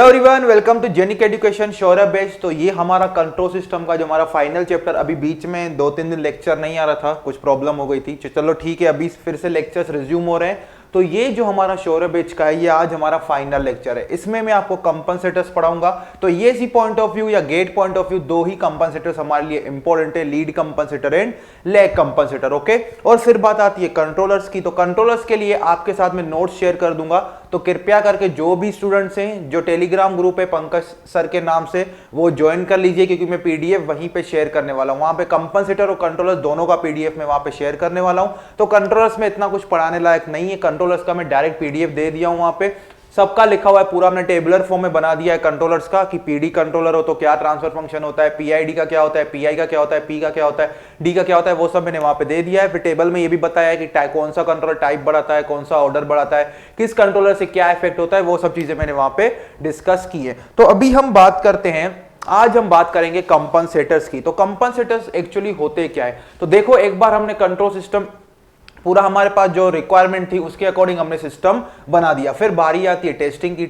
Hello everyone, welcome to Genic education Shaurya batch. तो ये हमारा कंट्रोल सिस्टम का जो हमारा फाइनल चैप्टर, अभी बीच में 2-3 दिन लेक्चर नहीं आ रहा था, कुछ प्रॉब्लम हो गई थी। चलो ठीक है, अभी फिर से लेक्चर्स रिज्यूम हो रहे हैं। तो ये जो हमारा शौर्य बेच का है, ये आज हमारा फाइनल लेक्चर है। इसमें मैं आपको कंपनसेटर्स पढ़ाऊंगा। तो ये सी पॉइंट ऑफ व्यू या गेट पॉइंट ऑफ व्यू, दो ही कंपनसेटर्स हमारे लिए इंपॉर्टेंट है, lead compensator and lag compensator. Okay, और फिर बात आती है कंट्रोलर्स की। तो कंट्रोलर्स के लिए आपके साथ में नोट्स शेयर कर दूंगा, तो कृपया करके जो भी स्टूडेंट्स हैं, जो टेलीग्राम ग्रुप है पंकज सर के नाम से, वो ज्वाइन कर लीजिए, क्योंकि मैं पीडीएफ वहीं पे शेयर करने वाला हूं। वहां पे कंपनसेटर और कंट्रोलर्स दोनों का पीडीएफ मैं वहां पे शेयर करने वाला हूं। तो कंट्रोलर्स में इतना कुछ पढ़ाने लायक नहीं है, कंट्रोलर्स का मैं डायरेक्ट पीडीएफ दे दिया हूं। वहां पे सबका लिखा हुआ है, पूरा हमने टेबुलर फॉर्म में बना दिया है कंट्रोलर्स का, कि पीडी कंट्रोलर हो तो क्या ट्रांसफर फंक्शन होता है, पीआईडी का क्या होता है, पीआई का क्या होता है, पी का क्या होता है, डी का क्या होता है, वो सब मैंने वहां पे दे दिया है। फिर टेबल में ये भी बताया है कि कौन सा कंट्रोलर टाइप बढ़ाता है, कौन सा ऑर्डर बढ़ाता है, किस कंट्रोलर से क्या इफेक्ट होता है, वो सब चीजें मैंने वहां पे डिस्कस की है। तो अभी हम बात करते हैं, आज हम बात करेंगे कंपनसेटर्स की। तो कंपनसेटर्स एक्चुअली होते क्या है? तो देखो, एक बार हमने कंट्रोल सिस्टम पूरा हमारे पास जो रिक्वायरमेंट थी उसके अकॉर्डिंग हमने सिस्टम बना दिया। फिर बारी आती है टेस्टिंग की।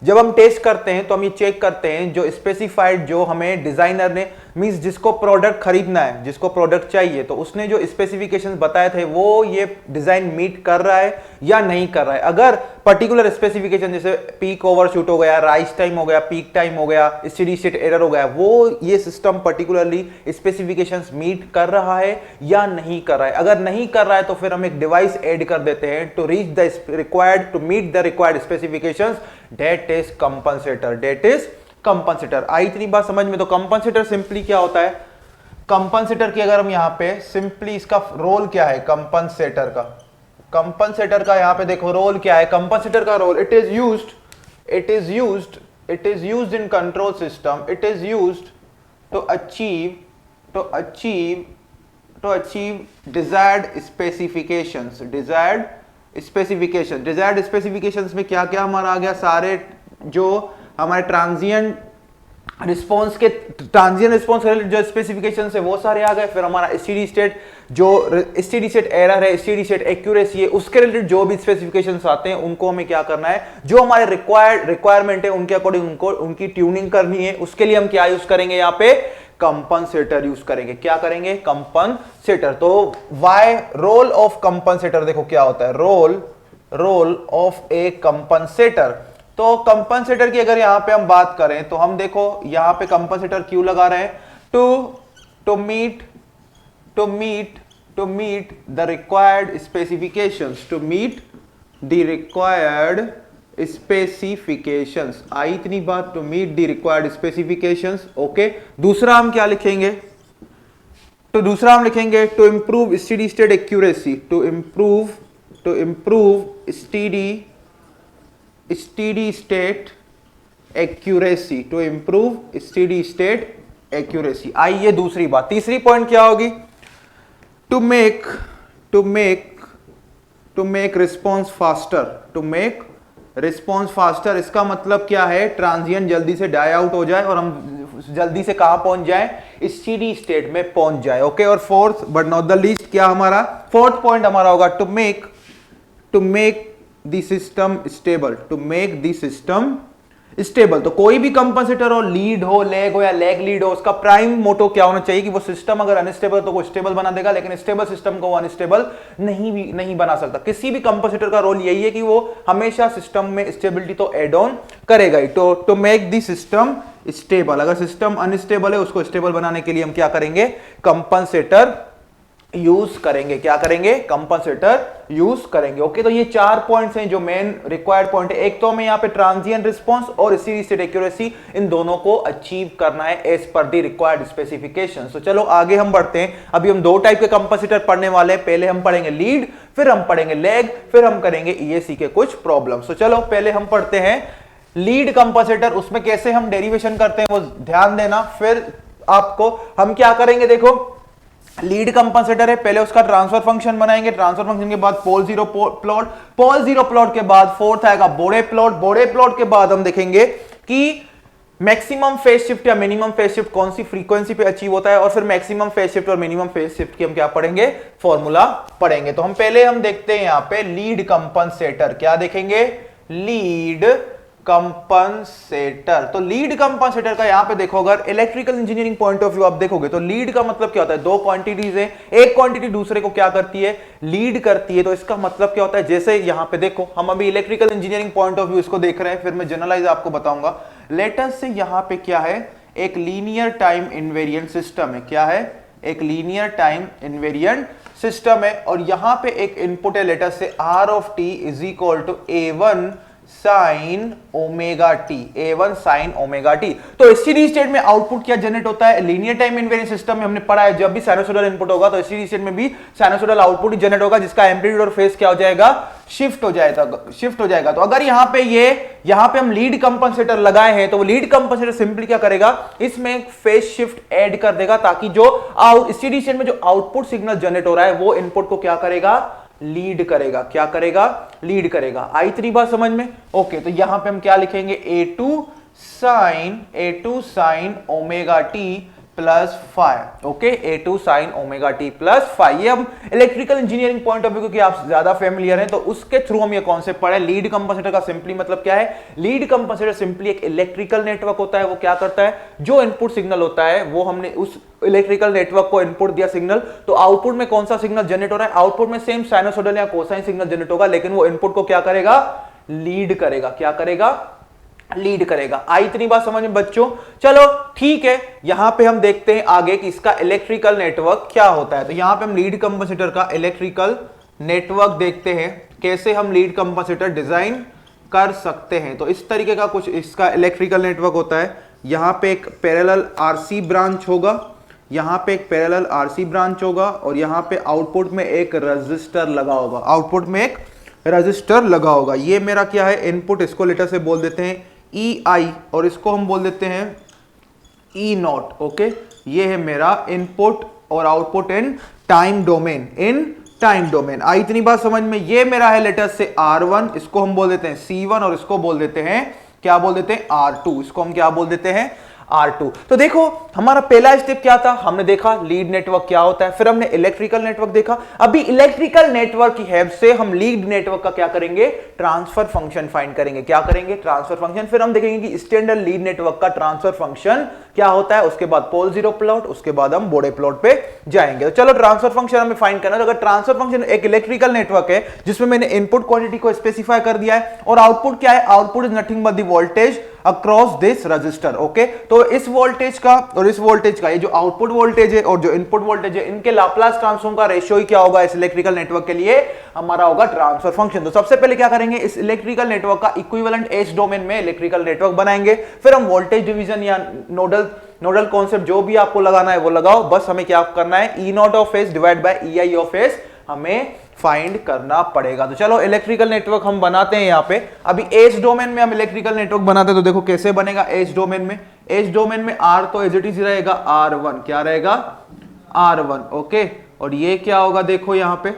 जब हम टेस्ट करते हैं तो हम ये चेक करते हैं जो स्पेसिफाइड, जो हमें डिजाइनर ने, मींस जिसको प्रोडक्ट खरीदना है, जिसको प्रोडक्ट चाहिए, तो उसने जो स्पेसिफिकेशंस बताए थे वो ये डिजाइन मीट कर रहा है या नहीं कर रहा है। अगर पर्टिकुलर स्पेसिफिकेशन, जैसे पीक ओवरशूट हो गया, राइज टाइम हो गया, पीक टाइम हो गया, स्टेडी स्टेट एरर हो गया, वो ये सिस्टम पर्टिकुलरली स्पेसिफिकेशंस मीट कर रहा है या नहीं कर रहा है। अगर नहीं कर रहा है तो फिर हम एक डिवाइस ऐड कर देते हैं to reach the required, to meet the required specifications, that is compensator. That is compensator. आई इतनी बात समझ में? तो कंपनसेटर सिंपली क्या होता है? कंपनसेटर की अगर हम यहां पे सिंपली, इसका रोल क्या है कंपनसेटर का? कंपनसेटर का यहां पे देखो रोल क्या है। कंपनसेटर का role, it is used in control system, it is used to achieve desired specifications. Desired specifications में क्या क्या हमारा आ गया? सारे जो हमारे ट्रांजिएंट रिस्पांस रिलेटेड जो स्पेसिफिकेशन है वो सारे आ गए। फिर हमारा स्टेडी स्टेट, जो स्टेडी स्टेट एरर है, स्टेडी स्टेट एक्यूरेसी है, उसके रिलेटेड जो भी स्पेसिफिकेशंस आते हैं उनको हमें क्या करना है, जो हमारे रिक्वायरमेंट है उनके अकॉर्डिंग उनको उनकी ट्यूनिंग करनी है। उसके लिए हम क्या यूज करेंगे? यहाँ पे कंपनसेटर यूज करेंगे। क्या करेंगे? कंपनसेटर। तो वाई रोल ऑफ कंपनसेटर, देखो क्या होता है रोल ऑफ ए कंपनसेटर। तो कंपनसेटर की अगर यहां पे हम बात करें तो हम देखो यहां पे कंपनसेटर क्यों लगा रहे हैं? To meet the required specifications, to meet the required specifications. आई इतनी बात? To meet the required specifications. Okay, दूसरा हम क्या लिखेंगे? तो दूसरा हम लिखेंगे to improve steady state accuracy, to improve steady state accuracy, to improve steady state accuracy. आइए दूसरी बात, तीसरी पॉइंट क्या होगी? To make response faster. इसका मतलब क्या है? ट्रांजिएंट जल्दी से डाई आउट हो जाए और हम जल्दी से कहां पहुंच जाए? स्टेडी स्टेट में पहुंच जाए। ओके, और fourth but not the least, क्या हमारा फोर्थ पॉइंट हमारा होगा? To make the system stable, to make the system stable. तो कोई भी कंपनसेटर हो, लीड हो, लैग हो या लैग लीड हो, उसका प्राइम मोटो क्या होना चाहिए कि वो सिस्टम अगर अनस्टेबल तो वो स्टेबल बना देगा, लेकिन स्टेबल सिस्टम को वो अनस्टेबल नहीं बना सकता। किसी भी कंपनसेटर का रोल यही है कि वो हमेशा सिस्टम में स्टेबिलिटी तो एड ऑन करेगा ही। To make the system stable. अगर सिस्टम अनस्टेबल है, उसको स्टेबल बनाने के लिए हम क्या करेंगे? कंपनसेटर यूज करेंगे। क्या करेंगे? कंपनसेटर यूज करेंगे। ओके, तो ये चार पॉइंट्स हैं जो मेन रिक्वायर्ड पॉइंट है। एक तो हमें यहाँ पे ट्रांजिएंट रिस्पांस और स्टेडी स्टेट एक्यूरेसी, इन दोनों को अचीव करना है as per the required specification. तो चलो आगे हम बढ़ते हैं। अभी हम दो टाइप के कंपनसेटर पढ़ने वाले हैं। पहले हम पढ़ेंगे लीड, फिर हम पढ़ेंगे लैग, फिर हम करेंगे ईएसी के कुछ प्रॉब्लम्स। तो चलो पहले हम पढ़ते हैं लीड कंपनसेटर। उसमें कैसे हम डेरिवेशन करते हैं वो ध्यान देना। फिर आपको हम क्या करेंगे, देखो लीड कंपनसेटर है, पहले उसका ट्रांसफर फंक्शन बनाएंगे, ट्रांसफर फंक्शन के बाद पोल जीरो प्लॉट के बाद फोर्थ आएगा बोड़े प्लॉट के बाद हम देखेंगे कि मैक्सिमम फेज शिफ्ट या मिनिमम फेज शिफ्ट कौन सी फ्रीक्वेंसी पे अचीव होता है, और फिर मैक्सिमम फेज शिफ्ट और मिनिमम फेज शिफ्ट की हम क्या पढ़ेंगे? फॉर्मूला पढ़ेंगे। तो हम देखते हैं यहां पे लीड कंपनसेटर। क्या देखेंगे? Lead compensator. तो लीड कंपनसेटर का यहां पे देखो, अगर electrical engineering point of view आप देखोगे तो लीड का मतलब क्या होता है, दो क्वांटिटीज है, एक क्वांटिटी दूसरे को क्या करती है, लीड करती है। तो इसका मतलब क्या होता है, जैसे यहां पे देखो हम अभी electrical engineering point of view इसको देख रहे हैं, फिर मैं जनरलाइज आपको बताऊंगा। लेटस से यहां पे क्या है, एक लीनियर टाइम इनवेरिएंट सिस्टम है। क्या है, एक लीनियर टाइम इनवेरिएंट सिस्टम है, और यहां पे एक इनपुट है, let's say R of T is equal to A1 sine omega T, A1 sine omega T. तो स्टेडी स्टेट में आउटपुट क्या जनरेट होता है, लीनियर टाइम इनवेरिएंट सिस्टम में हमने पढ़ा है, जब भी साइनसोइडल इनपुट होगा तो स्टेडी स्टेट में भी साइनसोइडल आउटपुट ही जनरेट होगा, जिसका एम्पलीट्यूड और फेज क्या हो जाएगा, शिफ्ट हो जाएगा। तो अगर यहां पे हम लीड कंपनसेटर लगाए हैं, तो वो लीड कंपनसेटर सिंपली क्या करेगा, इसमें फेज शिफ्ट ऐड कर देगा, ताकि जो स्टेडी स्टेट में जो आउटपुट सिग्नल जनरेट हो रहा है वो इनपुट को क्या करेगा, लीड करेगा। क्या करेगा, लीड करेगा। आई इतनी बात समझ में? ओके, तो यहां पे हम क्या लिखेंगे, A2 sign omega T plus 5। Okay, A2 sign omega T plus 5। ये हम electrical engineering point of view, क्योंकि आप ज्यादा फेमिलियर हैं तो उसके थ्रू हम ये कॉन्सेप्ट पढ़े। लीड कंपनसेटर का सिंपली मतलब क्या है, लीड कंपनसेटर सिंपली एक इलेक्ट्रिकल नेटवर्क होता है। वो क्या करता है, जो इनपुट सिग्नल होता है वो हमने उस इलेक्ट्रिकल नेटवर्क को इनपुट दिया सिग्नल, तो आउटपुट में कौन सा सिग्नल जनरेट हो रहा है, आउटपुट में सेम साइनसोइडल या कोसाइन सिग्नल जनरेट होगा, लेकिन वो इनपुट को क्या करेगा, लीड करेगा। क्या करेगा, लीड करेगा। आई इतनी बात समझ में बच्चों? चलो ठीक है, यहां पे हम देखते हैं आगे कि इसका इलेक्ट्रिकल नेटवर्क क्या होता है। तो यहां पे हम लीड कंपनसेटर का इलेक्ट्रिकल नेटवर्क देखते हैं, कैसे हम लीड कंपनसेटर डिजाइन कर सकते हैं। तो इस तरीके का कुछ इसका इलेक्ट्रिकल नेटवर्क होता है। यहां पे एक पैरेलल आरसी ब्रांच होगा, यहां पे एक पैरेलल आरसी ब्रांच होगा, और यहां पे आउटपुट में एक रजिस्टर लगा होगा, आउटपुट में एक रजिस्टर लगा होगा। ये मेरा क्या है, इनपुट, इसको लेटर से बोल देते हैं EI, और इसको हम बोल देते हैं E0। ओके, ये है मेरा इनपुट और आउटपुट इन टाइम डोमेन, आई इतनी बात समझ में? ये मेरा है लेटर से R1, इसको हम बोल देते हैं C1, और इसको बोल देते हैं, क्या बोल देते हैं, R2। इसको हम क्या बोल देते हैं, R2। तो देखो हमारा पहला स्टेप क्या था, हमने देखा लीड नेटवर्क क्या होता है, फिर हमने इलेक्ट्रिकल नेटवर्क देखा। अभी इलेक्ट्रिकल नेटवर्क की हेल्प से हम लीड नेटवर्क का क्या करेंगे, ट्रांसफर फंक्शन फाइंड करेंगे। क्या करेंगे, ट्रांसफर फंक्शन। फिर हम देखेंगे कि स्टैंडर्ड लीड नेटवर्क का ट्रांसफर फंक्शन क्या होता है, उसके बाद पोल जीरो प्लॉट, उसके बाद हम बोडे प्लॉट पे जाएंगे। तो चलो ट्रांसफर फंक्शन हमें फाइंड करना है। तो अगर ट्रांसफर फंक्शन एक इलेक्ट्रिकल नेटवर्क है जिसमें मैंने इनपुट क्वांटिटी को स्पेसिफाई कर दिया है, और आउटपुट क्या है, output is nothing but the voltage across this register. Okay, तो इस वोल्टेज का और इस वोल्टेज का, ये जो आउटपुट वोल्टेज है और जो इनपुट वोल्टेज है, इनके लाप्लास ट्रांसफॉर्म का रेशियो ही क्या होगा इस इलेक्ट्रिकल नेटवर्क के लिए, हमारा होगा ट्रांसफर फंक्शन। तो सबसे पहले क्या करेंगे, इस इलेक्ट्रिकल नेटवर्क का इक्विवेलेंट एज डोमेन में इलेक्ट्रिकल नेटवर्क बनाएंगे। फिर हम वोल्टेज डिवीजन या नोडल कॉन्सेप्ट जो भी आपको लगाना है वो लगाओ, बस हमें क्या करना है, E0 of S divide by EI of S हमें फाइंड करना पड़ेगा। तो चलो इलेक्ट्रिकल नेटवर्क हम बनाते हैं। यहाँ पे अभी एज डोमेन में हम इलेक्ट्रिकल नेटवर्क बनाते हैं, तो देखो कैसे बनेगा एज डोमेन में। एज डोमेन में R तो एज इट इज रहेगा R1, क्या रहेगा, R1। ओके, और ये क्या होगा, देखो यहाँ पे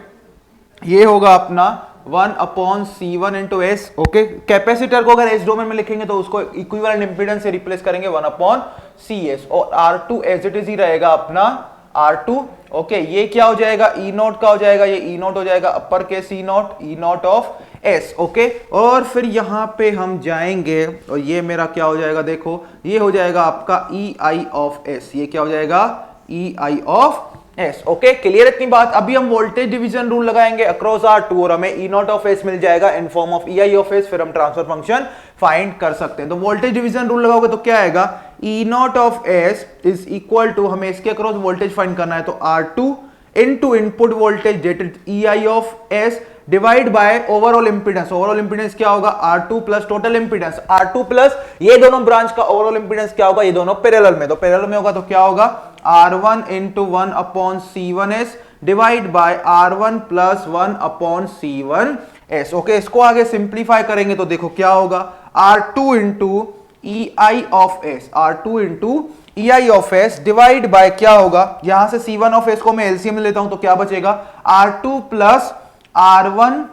ये होगा अपना 1/C1 into S। Okay, capacitor को अगर एस डोमेन में लिखेंगे तो उसको इक्विवेलेंट इंपीडेंस से रिप्लेस करेंगे 1/CS, और R2 as it is he रहेगा अपना R2। ओके, ये क्या हो जाएगा, E0 का हो जाएगा, ये E0 हो जाएगा upper case E0 of S। Okay, और फिर यहां पे हम जाएंगे और ये मेरा क्या हो जाएगा, देखो ये हो जाएगा आपका EI ऑफ S। ये क्या हो जाएगा, EI of S। Okay, clear इतनी बात? अभी हम वोल्टेज डिवीजन रूल लगाएंगे अक्रॉस R2 और हमें E0 ऑफ S मिल जाएगा in form of EI of S। फिर हम ट्रांसफर फंक्शन फाइंड कर सकते हैं। तो वोल्टेज डिवीजन रूल लगाओगे तो क्या आएगा, E0 of S is equal to, हमें इसके अक्रॉस वोल्टेज फाइंड करना है, तो R2 into input voltage that is EI of S divide by overall impedance. Overall impedance क्या होगा, R2 plus total impedance, R2 plus ये दोनों ब्रांच का ओवरऑल इंपीडेंस क्या होगा, ये दोनों पैरेलल में, तो पैरेलल में होगा तो क्या होगा, R1 into 1/C1S divide by R1 plus 1/C1S। Okay, इसको आगे सिंप्लीफाई करेंगे तो देखो क्या होगा, R2 into EI of S, R2 into EI of S divide by क्या होगा, यहां से C1 ऑफ S को मैं एलसीएम में लेता हूं तो क्या बचेगा, R2 प्लस R1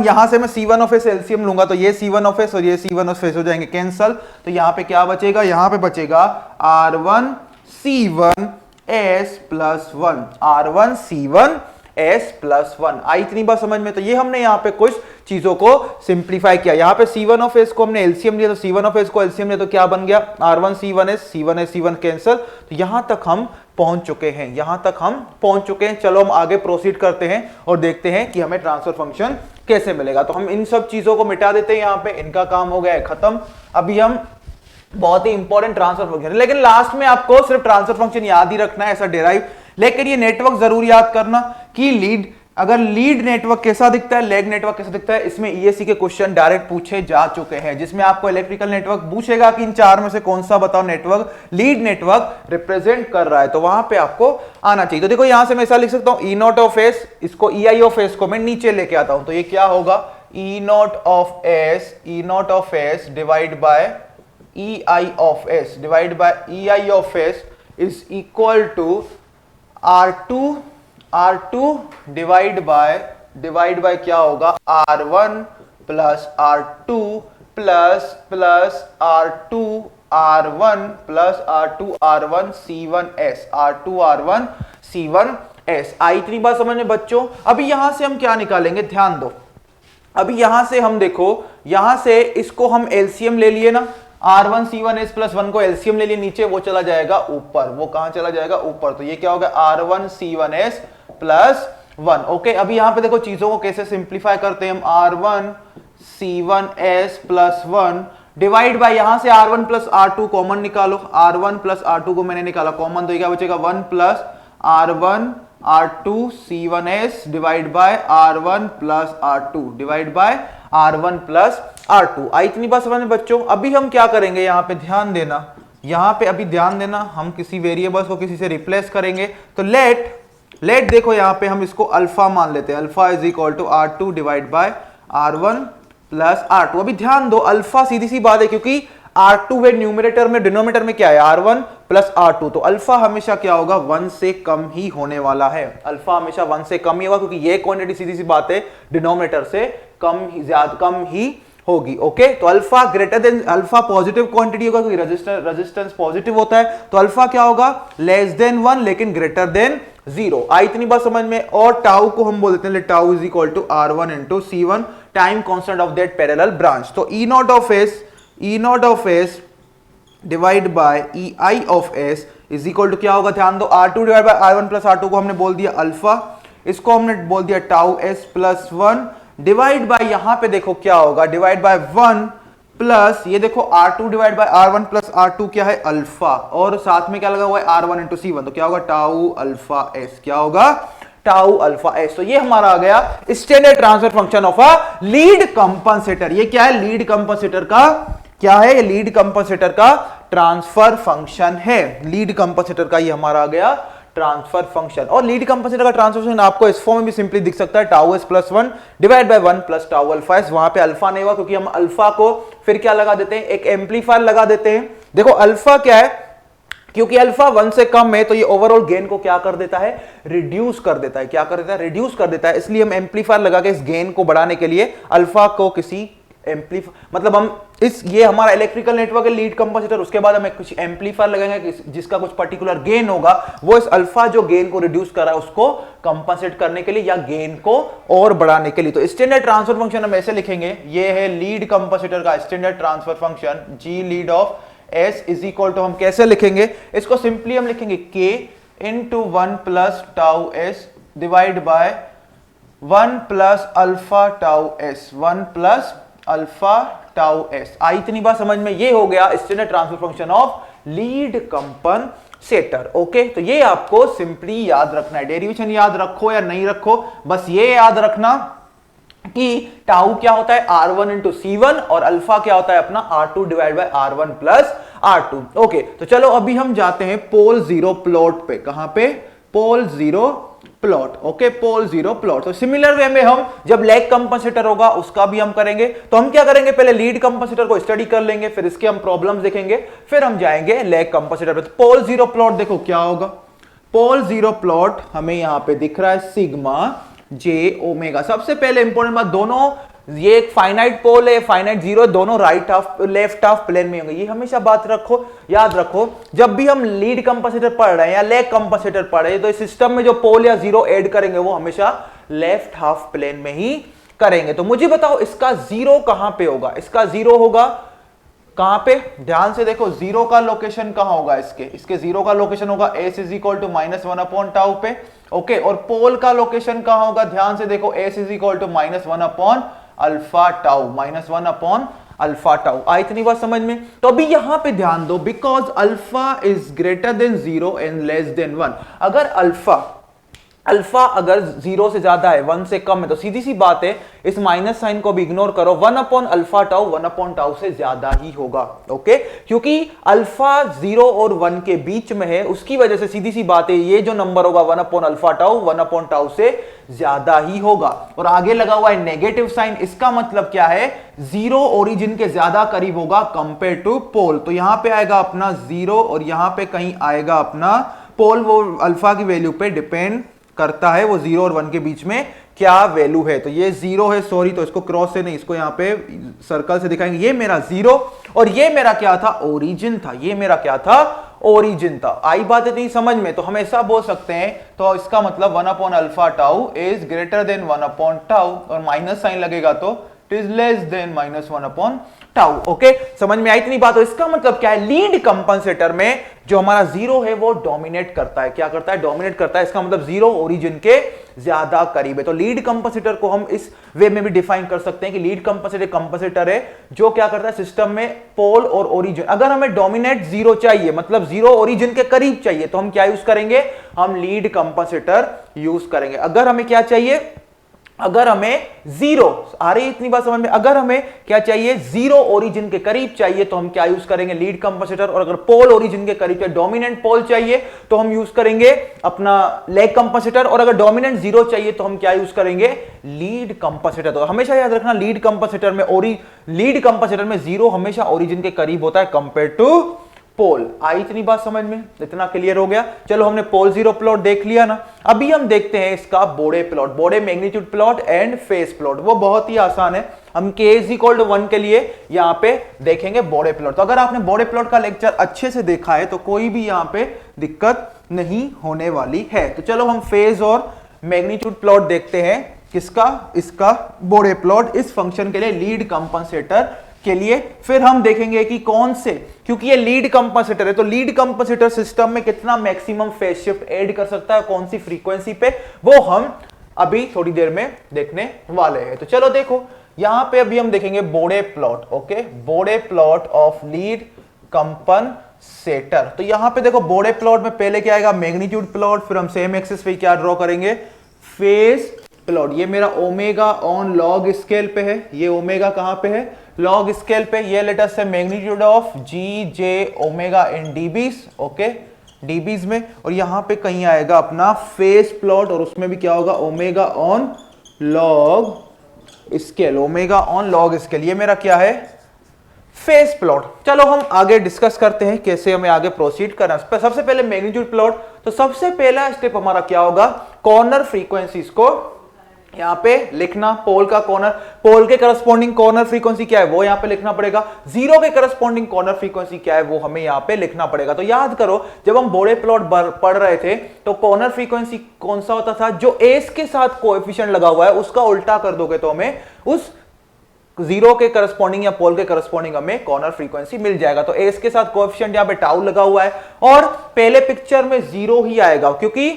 यहां से मैं C1 ऑफ S एलसीएम लूंगा तो ये C1 ऑफ S और ये C1 ऑफ S हो जाएंगे कैंसल। तो यहां पे क्या बचेगा, यहां पे बचेगा R1 C1 S plus 1, R1 C1 S plus one. आई इतनी बात समझ में? तो ये हमने यहाँ पे कुछ चीजों को सिंप्लीफाई किया। यहाँ पे C1 ऑफ एस को हमने एलसीएम लिया, तो C1 ऑफ एस को एलसीएम लिया तो क्या बन गया, R1 C1s, C1 s C1 cancel. तो यहां तक हम पहुंच चुके हैं, यहां तक हम पहुंच चुके हैं। चलो हम आगे प्रोसीड करते हैं और देखते हैं कि हमें ट्रांसफर फंक्शन कैसे मिलेगा। तो हम इन सब चीजों को मिटा देते हैं, यहां पे इनका काम हो गया है खत्म। अभी हम बहुत ही इंपॉर्टेंट ट्रांसफर फंक्शन, लेकिन लास्ट में आपको सिर्फ ट्रांसफर फंक्शन याद ही रखना है, ऐसा डिराइव। लेकिन ये नेटवर्क जरूर याद करना कि लीड, अगर लीड नेटवर्क कैसा दिखता है, लेग नेटवर्क कैसा दिखता है, इसमें ईएससी के क्वेश्चन डायरेक्ट पूछे जा चुके हैं, जिसमें आपको इलेक्ट्रिकल नेटवर्क पूछेगा कि इन चार में से कौन सा बताओ नेटवर्क लीड नेटवर्क रिप्रेजेंट कर रहा है, तो वहां पे आपको आना चाहिए। तो देखो यहां से मैं ऐसा लिख सकता हूं, ई नॉट ऑफ एस, इसको ई आई ऑफ एस को मैं नीचे लेके आता हूं, तो ये क्या होगा, E naught of S divide by E I of S divide by E I of S is equal to R2 divide by क्या होगा, R1 plus R2 plus R2 R1 plus R2 R1 C1s, R2 R1 C1s। आई इतनी बात समझ में बच्चों? अभी यहां से हम क्या निकालेंगे, ध्यान दो। अभी यहां से हम देखो, यहां से इसको हम एलसीएम ले लिए ना, R1 C1s प्लस 1 को एलसीएम ले लिए नीचे, वो चला जाएगा ऊपर। वो कहां चला जाएगा, ऊपर। तो ये क्या होगा, R1 C1s प्लस 1। ओके, अभी यहां पे देखो चीजों को कैसे सिंप्लीफाई करते हैं हम, R1 C1s plus 1 divide bye, यहां से R1 प्लस R2 कॉमन निकालो, R1 प्लस R2 को मैंने निकाला कॉमन, तो क्या बचेगा, 1 plus R1 R2 C1s divide by R1 plus R2 divide by R1 plus R2। आई इतनी बात समझ में बच्चों? अभी हम क्या करेंगे, यहां पे ध्यान देना, यहां पे अभी ध्यान देना, हम किसी वेरिएबल्स को किसी से रिप्लेस करेंगे। तो लेट देखो यहां पे हम इसको अल्फा मान लेते हैं, alpha is equal to R2 divide by R1 plus R2। अभी ध्यान दो, अल्फा सीधी सी बात है, क्योंकि R2 है न्यूमरेटर में, डिनोमिनेटर में क्या है, R1 प्लस R2, तो अल्फा हमेशा क्या होगा, 1 से कम ही होने वाला है। अल्फा हमेशा 1 से कम ही होगा, क्योंकि ये क्वांटिटी सीधी सी बात है डिनोमिनेटर से कम ही होगी। ओके, तो alpha greater than, alpha positive quantity होगा क्योंकि रेजिस्टेंस पॉजिटिव होता है, तो अल्फा क्या होगा, लेस देन 1 लेकिन ग्रेटर देन 0। आई इतनी बात समझ में? और टाउ को हम बोल देते हैं, tau is equal to R1 into C1 time constant of that parallel branch. तो E naught of S divide by E I of S is equal to क्या होगा, ध्यान दो, R2 divide by R1 plus R2 को हमने बोल दिया alpha, इसको हमने बोल दिया tau S plus 1 divide bye, यहां पे देखो क्या होगा, डिवाइड बाय 1 प्लस, ये देखो R2 divide by R1 plus R2 क्या है, अल्फा, और साथ में क्या लगा हुआ है, R1 इंटू C1, तो क्या होगा, टाउ अल्फा एस, क्या होगा, टाउ अल्फा एस। तो ये हमारा आ गया standard transfer function of a lead compensator. ये क्या है, लीड कंपनसेटर का क्या है, ये लीड कंपनसेटर का ट्रांसफर फंक्शन है। लीड कंपनसेटर का ये हमारा आ गया ट्रांसफर फंक्शन। और लीड कंपनसेटर का ट्रांसफर फंक्शन आपको इस फॉर्म में भी सिंपली दिख सकता है, tau S plus 1 divide by 1 plus tau alpha S. वहां पे अल्फा नहीं हुआ क्योंकि हम अल्फा को फिर क्या लगा देते हैं, एक एम्पलीफायर लगा देते हैं। देखो अल्फा क्या है, क्योंकि अल्फा 1 से कम है तो ये ओवरऑल गेन को क्या कर देता है, रिड्यूस कर देता है। क्या कर देता है, रिड्यूस कर देता है। इसलिए हम एम्पलीफायर लगा के इस गेन को बढ़ाने के लिए अल्फा को किसी मतलब हम ये हमारा इलेक्ट्रिकल नेटवर्क है लीड कंपनसेटर, उसके बाद हम कुछ एम्पलीफायर लगाएंगे जिसका कुछ पर्टिकुलर गेन होगा, वो इस अल्फा जो गेन को रिड्यूस कर रहा है उसको कंपनसेट करने के लिए या गेन को और बढ़ाने के लिए। तो स्टैंडर्ड ट्रांसफर फंक्शन हम ऐसे लिखेंगे, ये है लीड कंपनसेटर का standard transfer function, G lead of S is equal to, हम कैसे लिखेंगे इसको, सिंपली हम लिखेंगे K into 1 plus tau S divide by 1 plus alpha tau S, 1 plus alpha tau S. आई इतनी बात समझ में? ये हो गया standard transfer function of lead compensator. Okay, तो ये आपको सिंपली याद रखना है, डेरिवेशन याद रखो या नहीं रखो, बस ये याद रखना कि टाउ क्या होता है, R1 इंटू C1, और अल्फा क्या होता है अपना R2 divide by R1 plus R2। Okay, तो चलो अभी हम जाते हैं पोल जीरो प्लॉट पे। कहां पे, pole zero plot. Okay, pole zero plot. तो सिमिलर वे में हम जब लैग कंपनसेटर होगा उसका भी हम करेंगे। तो हम क्या करेंगे, पहले लीड कंपनसेटर को स्टडी कर लेंगे, फिर इसके हम प्रॉब्लम्स देखेंगे, फिर हम जाएंगे लैग कंपनसेटर पे। तो पोल जीरो प्लॉट देखो क्या होगा, पोल जीरो प्लॉट हमें यहां पे दिख रहा है सिग्मा जे ओमेगा। सबसे पहले इंपॉर्टेंट बात, दोनों ये एक फाइनाइट पोल है, फाइनाइट जीरो, दोनों right half left half plane में होंगे। ये हमेशा बात रखो, याद रखो, जब भी हम लीड कंपनसेटर पढ़ रहे हैं या लेग कंपनसेटर पढ़ रहे हैं, तो इस सिस्टम में जो पोल या जीरो ऐड करेंगे वो हमेशा लेफ्ट हाफ प्लेन में ही करेंगे। तो मुझे बताओ इसका जीरो कहां पे होगा? इसका जीरो होगा कहां पे? ध्यान से देखो, जीरो का लोकेशन कहां होगा? इसके जीरो का लोकेशन होगा एस इज इक्वल टू -1/टाउ पे। ओके, और पोल का लोकेशन कहां होगा? ध्यान से देखो, एस इज इक्वल टू -1/अल्फा टाउ, -1/अल्फा टाउ। आई इतनी बात समझ में? तो अभी यहां पे ध्यान दो, because alpha is greater than 0 and less than 1। अगर अल्फा अगर 0 से ज्यादा है, 1 से कम है, तो सीधी सी बात है, इस माइनस साइन को भी इग्नोर करो, 1/अल्फा टाउ 1/टाउ से ज्यादा ही होगा। ओके, क्योंकि अल्फा 0 और 1 के बीच में है, उसकी वजह से सीधी सी बात है, ये जो नंबर होगा 1/अल्फा टाउ 1/टाउ से ज्यादा ही होगा। और आगे लगा हुआ है नेगेटिव साइन, इसका मतलब क्या है? 0 ओरिजिन के ज्यादा करीब होगा कंपेयर टू पोल। तो यहां पे आएगा अपना 0 और यहां पे कहीं आएगा अपना पोल। वो अल्फा की वैल्यू पे डिपेंड करता है, वो 0 और 1 के बीच में क्या वैल्यू है। तो ये 0 है, सॉरी, तो इसको क्रॉस से नहीं, इसको यहां पे सर्कल से दिखाएंगे। ये मेरा 0 और ये मेरा क्या था? ओरिजिन था। ये मेरा क्या था? ओरिजिन था। आई बात इतनी समझ में? तो हम ऐसा बोल सकते हैं, तो इसका मतलब 1/अल्फा टाउ इज ग्रेटर देन 1/टाउ, और माइनस साइन लगेगा तो इट इज लेस देन -1/टाउ। ओके, समझ में आई इतनी बात? हो इसका मतलब क्या है? लीड कंपनसेटर में जो हमारा 0 है वो डोमिनेट करता है। क्या करता है? डोमिनेट करता है। इसका मतलब 0 ओरिजिन के ज्यादा करीब है। तो लीड कंपनसेटर को हम इस वे में भी डिफाइन कर सकते हैं कि लीड कंपनसेटर है जो क्या करता है? सिस्टम में पोल और ओरिजिन, अगर हमें डोमिनेट 0 चाहिए, मतलब 0 ओरिजिन के करीब चाहिए, तो हम क्या यूज करेंगे? हम लीड कंपनसेटर यूज करेंगे। अगर हमें क्या चाहिए? अगर हमें 0 आ रही इतनी बात समझ में? अगर हमें क्या चाहिए? 0 ओरिजिन के करीब चाहिए, तो हम क्या यूज करेंगे? Lead compensator. और अगर पोल ओरिजिन के करीब चाहिए, डोमिनेंट पोल चाहिए, तो हम यूज करेंगे अपना लेग कंपनसेटर। और अगर डोमिनेंट 0 चाहिए, तो हम क्या यूज करेंगे? Lead compensator. तो हमेशा याद रखना, लीड कंपनसेटर में 0 हमेशा ओरिजिन के करीब होता है कंपेयर टू पोल। आई इतनी बात समझ में? इतना क्लियर हो गया? चलो, हमने पोल 0 प्लॉट देख लिया ना। अभी हम देखते हैं इसका Bode plot, Bode magnitude plot and phase plot. वो बहुत ही आसान है। हम k इज इक्वल टू 1 के लिए यहां पे देखेंगे बोडे प्लॉट। तो अगर आपने बोडे प्लॉट का लेक्चर अच्छे से देखा है, तो कोई भी यहां पे दिक्कत नहीं होने वाली है। तो चलो हम फेज और मैग्नीट्यूड प्लॉट देखते हैं। किसका? इसका बोडे प्लॉट, इस फंक्शन के लिए, लीड कंपनसेटर के लिए। फिर हम देखेंगे कि कौन से, क्योंकि ये लीड कंपनसेटर है, तो लीड कंपनसेटर सिस्टम में कितना मैक्सिमम फेज शिफ्ट ऐड कर सकता है, कौन सी फ्रीक्वेंसी पे, वो हम अभी थोड़ी देर में देखने वाले हैं। तो चलो देखो, यहां पे अभी हम देखेंगे Bode plot. Okay, Bode plot of lead compensator. तो यहां पे देखो, बोडे प्लॉट में पहले क्या आएगा? Magnitude plot. फिर हम सेम एक्सिस पे क्या ड्रॉ करेंगे? Phase plot. ये मेरा ओमेगा ऑन लॉग स्केल पे है। ये ओमेगा कहां पे है? लॉग स्केल पे। ये लेटस है magnitude of G J omega in dBs. Okay, dBs में। और यहां पे कहीं आएगा अपना फेज प्लॉट, और उसमें भी क्या होगा? Omega on log scale, omega on log scale. ये मेरा क्या है? Phase plot. चलो हम आगे डिस्कस करते हैं कैसे हमें आगे प्रोसीड करना है। सबसे पहले मैग्नीट्यूड प्लॉट। तो सबसे पहला स्टेप हमारा क्या होगा? कॉर्नर फ्रीक्वेंसीज को यहां पे लिखना। पोल का कॉर्नर, पोल के करस्पॉन्डिंग कॉर्नर फ्रीक्वेंसी क्या है वो यहां पे लिखना पड़ेगा। 0 के करस्पॉन्डिंग कॉर्नर फ्रीक्वेंसी क्या है वो हमें यहां पे लिखना पड़ेगा। तो याद करो, जब हम बोडे प्लॉट पढ़ रहे थे, तो कॉर्नर फ्रीक्वेंसी कौन सा होता था? जो एस के साथ कोएफिशिएंट लगा हुआ है उसका उल्टा कर दोगे तो हमें उस 0 के करस्पॉन्डिंग या पोल के करस्पॉन्डिंग हमें कॉर्नर फ्रीक्वेंसी मिल जाएगा। तो एस के साथ कोएफिशिएंट यहां पे टाउ लगा हुआ है, और पहले पिक्चर में 0 ही आएगा, क्योंकि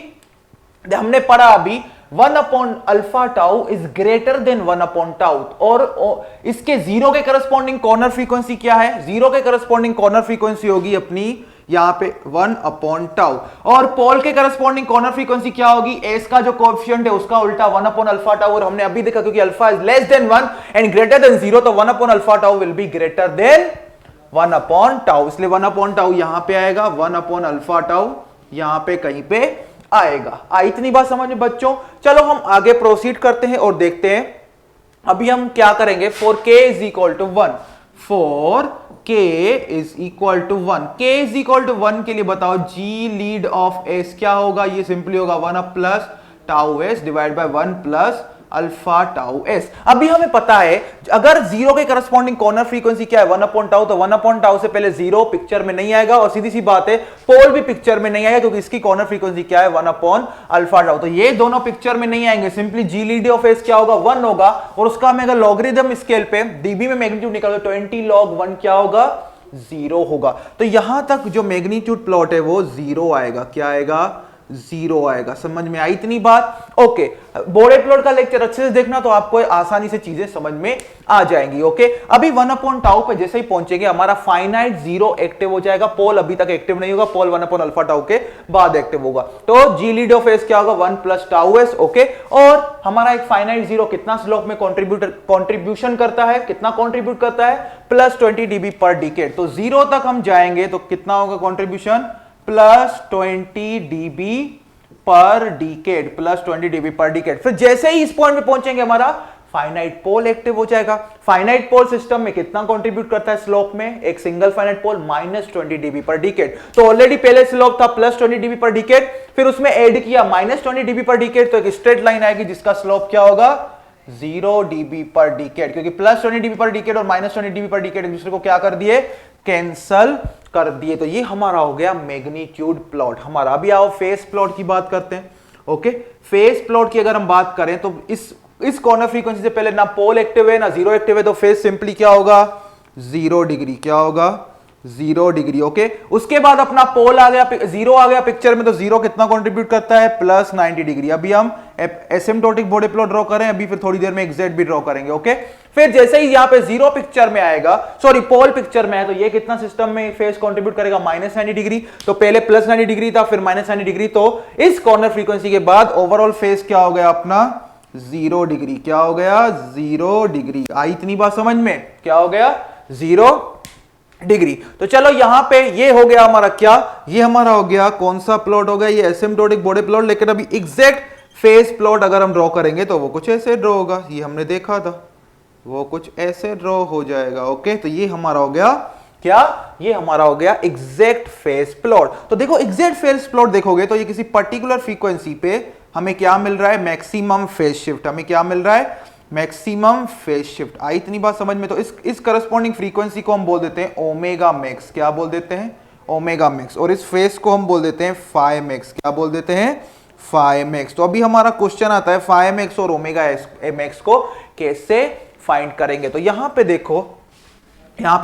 हमने पढ़ा अभी 1/अल्फा टाउ इज ग्रेटर देन 1/टाउ। और इसके 0 के करस्पॉन्डिंग कॉर्नर फ्रीक्वेंसी क्या है? 0 के करस्पॉन्डिंग कॉर्नर फ्रीक्वेंसी होगी अपनी यहां पे 1/टाउ। और पोल के करस्पॉन्डिंग कॉर्नर फ्रीक्वेंसी क्या होगी? एस का जो कोएफिशिएंट है उसका उल्टा 1/अल्फा टाउ। और हमने अभी देखा, क्योंकि alpha is less than 1 and greater than 0, तो 1/अल्फा tau will be greater than 1/टाउ। इसलिए 1/टाउ यहां पे आएगा, 1/अल्फा टाउ यहां पे कहीं पे आएगा। इतनी बात समझ में बच्चों? चलो हम आगे प्रोसीड करते हैं और देखते हैं अभी हम क्या करेंगे। For k is equal to 1, for k is equal to 1, k is equal to 1 के लिए बताओ g लीड ऑफ s क्या होगा? ये सिंपली होगा 1 plus tau s divide by 1 plus alpha tau S. अभी हमें पता है अगर जीरो के करस्पॉन्डिंग कॉर्नर फ्रीक्वेंसी क्या है 1 अपॉन टाउ, तो 1 अपॉन टाउ से पहले जीरो पिक्चर में नहीं आएगा और सीधी सी बात है पोल भी पिक्चर में नहीं आएगा क्योंकि इसकी कॉर्नर फ्रीक्वेंसी क्या है 1 अपॉन अल्फा टाउ। तो ये दोनों पिक्चर में नहीं आएंगे, simply G lead of S क्या होगा 1 होगा और उसका हमें अगर लॉगरिथम स्केल पे डीबी में मैग्नीट्यूड निकालो 20 log 1 क्या होगा 0 होगा। तो यहां तक जो मैग्नीट्यूड प्लॉट है वो 0 आएगा। क्या आएगा 0 आएगा। समझ में आई इतनी बात? ओके, बोर्डे प्लॉट का लेक्चर अच्छे से देखना तो आपको आसानी से चीजें समझ में आ जाएंगी। ओके, अभी 1 अपॉन टाउ पे जैसे ही पहुंचेंगे हमारा फाइनाइट जीरो एक्टिव हो जाएगा। पोल अभी तक एक्टिव नहीं होगा, पोल 1 अपॉन अल्फा टाउ के बाद एक्टिव होगा। तो जी लीड ऑफ एस क्या होगा 1 प्लस टाउ एस। ओके, और हमारा एक फाइनाइट जीरो कितना स्लोप में कॉन्ट्रीब्यूशन करता है, कितना कॉन्ट्रीब्यूट करता है प्लस 20 dB पर डिकेड। तो जीरो तक हम जाएंगे तो कितना होगा कॉन्ट्रीब्यूशन प्लस 20 dB पर डिकेड, प्लस 20 dB पर डिकेड। फिर जैसे ही इस पॉइंट पे पहुंचेंगे हमारा फाइनाइट पोल एक्टिव हो जाएगा। फाइनाइट पोल सिस्टम में कितना कंट्रीब्यूट करता है स्लोप में, एक सिंगल फाइनाइट पोल माइनस 20 dB पर डिकेड। तो ऑलरेडी पहले स्लोप था प्लस 20 dB पर डिकेड, फिर उसमें ऐड किया माइनस 20 dB पर डिकेड, तो एक स्ट्रेट लाइन आएगी जिसका स्लोप क्या होगा 0 dB पर डिकेड, क्योंकि प्लस 20 dB पर डिकेड और माइनस 20 dB पर डिकेड एक दूसरे को क्या कर दिए कैंसल कर दिए। तो ये हमारा हो गया मैग्नीट्यूड प्लॉट हमारा। अभी आओ फेस प्लॉट की बात करते हैं। ओके, फेस प्लॉट की अगर हम बात करें तो इस कॉर्नर फ्रीक्वेंसी से पहले ना पोल एक्टिव है ना जीरो एक्टिव है, तो फेस सिंपली क्या होगा 0 डिग्री। क्या होगा 0 डिग्री। ओके, उसके बाद अपना पोल आ गया, जीरो आ गया पिक्चर में, तो जीरो कितना कंट्रीब्यूट करता है प्लस 90 डिग्री। अभी हम एसिम्प्टोटिक बॉडी प्लॉट ड्रॉ करें, अभी फिर थोड़ी देर में एग्जैक्ट भी ड्रॉ करेंगे। ओके, फिर जैसे ही यहां पे जीरो पिक्चर में आएगा, सॉरी पोल पिक्चर में है, तो ये कितना सिस्टम में फेस कंट्रीब्यूट करेगा माइनस 90 डिग्री। तो पहले प्लस 90 डिग्री था फिर माइनस 90 डिग्री, तो इस कॉर्नर फ्रीक्वेंसी के बाद ओवरऑल फेस क्या हो गया अपना 0 डिग्री। क्या हो गया 0 डिग्री। आई इतनी बात समझ में? क्या हो गया 0 डिग्री। तो चलो यहां पे ये हो गया हमारा क्या, ये हमारा हो गया कौन सा प्लॉट हो गया, ये एसिम्प्टोटिक बॉडी प्लॉट। लेकिन अभी एग्जैक्ट फेस प्लॉट अगर हम ड्रॉ करेंगे तो वो कुछ ऐसे ड्रॉ होगा, ये हमने देखा था, वो कुछ ऐसे ड्रॉ हो जाएगा। ओके, तो ये हमारा हो गया क्या, ये हमारा हो गया एग्जैक्ट फेस प्लॉट। तो देखो एग्जैक्ट फेस प्लॉट देखोगे तो ये किसी पर्टिकुलर फ्रीक्वेंसी पे हमें क्या मिल रहा है मैक्सिमम फेज शिफ्ट। हमें क्या मिल रहा है मैक्सिमम फेज शिफ्ट। आई इतनी बात समझ में? तो इस करस्पॉन्डिंग फ्रीक्वेंसी को हम बोल देते हैं ओमेगा मैक्स। क्या बोल देते हैं ओमेगा मैक्स। और इस फेस को हम बोल देते हैं फाई मैक्स। क्या बोल देते हैं फाई मैक्स। तो अभी हमारा क्वेश्चन आता है फाई मैक्स और ओमेगा मैक्स को कैसे फाइंड करेंगे। तो यहां पे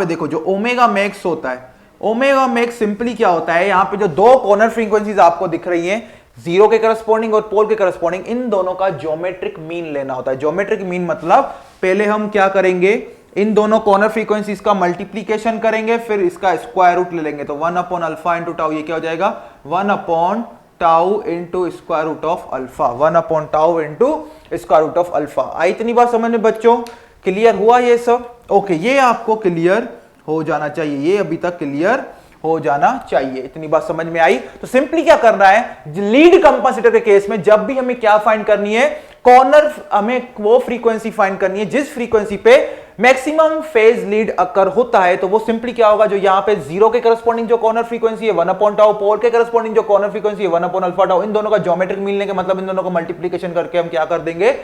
देखो जो ओमेगा मैक्स होता है, ओमेगा मैक्स सिंपली क्या होता है, यहां पे जो दो कॉर्नर फ्रीक्वेंसीज आपको दिख रही हैं जीरो के करस्पॉन्डिंग और पोल के करस्पॉन्डिंग, इन दोनों का ज्योमेट्रिक मीन लेना होता है। ज्योमेट्रिक मीन मतलब पहले हम क्या करेंगे, इन दोनों कॉर्नर फ्रीक्वेंसीज का मल्टीप्लीकेशन करेंगे, फिर इसका स्क्वायर रूट ले लेंगे। तो 1 अपॉन अल्फा इंटू टाउ, ये क्या हो जाएगा 1 upon tau into square root of alpha, 1 upon tau into square root of alpha. आई इतनी बात समझ में बच्चों? क्लियर हुआ ये सब? ओके, ये आपको क्लियर हो जाना चाहिए, ये अभी तक क्लियर हो जाना चाहिए। इतनी बात समझ में आई? तो सिंपली क्या करना है, लीड कंपनसेटर के केस में जब भी हमें क्या फाइंड करनी है, कॉर्नर, हमें वो फ्रीक्वेंसी फाइंड करनी है जिस फ्रीक्वेंसी पे मैक्सिमम फेज लीड अकर होता है। तो वो सिंपली क्या होगा, जो यहां पे जीरो के करस्पॉन्डिंग जो कॉर्नर फ्रीक्वेंसी है 1 अपॉन टाउ, पोल के करस्पॉन्डिंग जो कॉर्नर फ्रीक्वेंसी है 1 अपॉन अल्फा टाउ, इन दोनों का ज्योमेट्रिक मीन लेंगे, मतलब इन दोनों को मल्टीप्लीकेशन करके हम क्या कर देंगे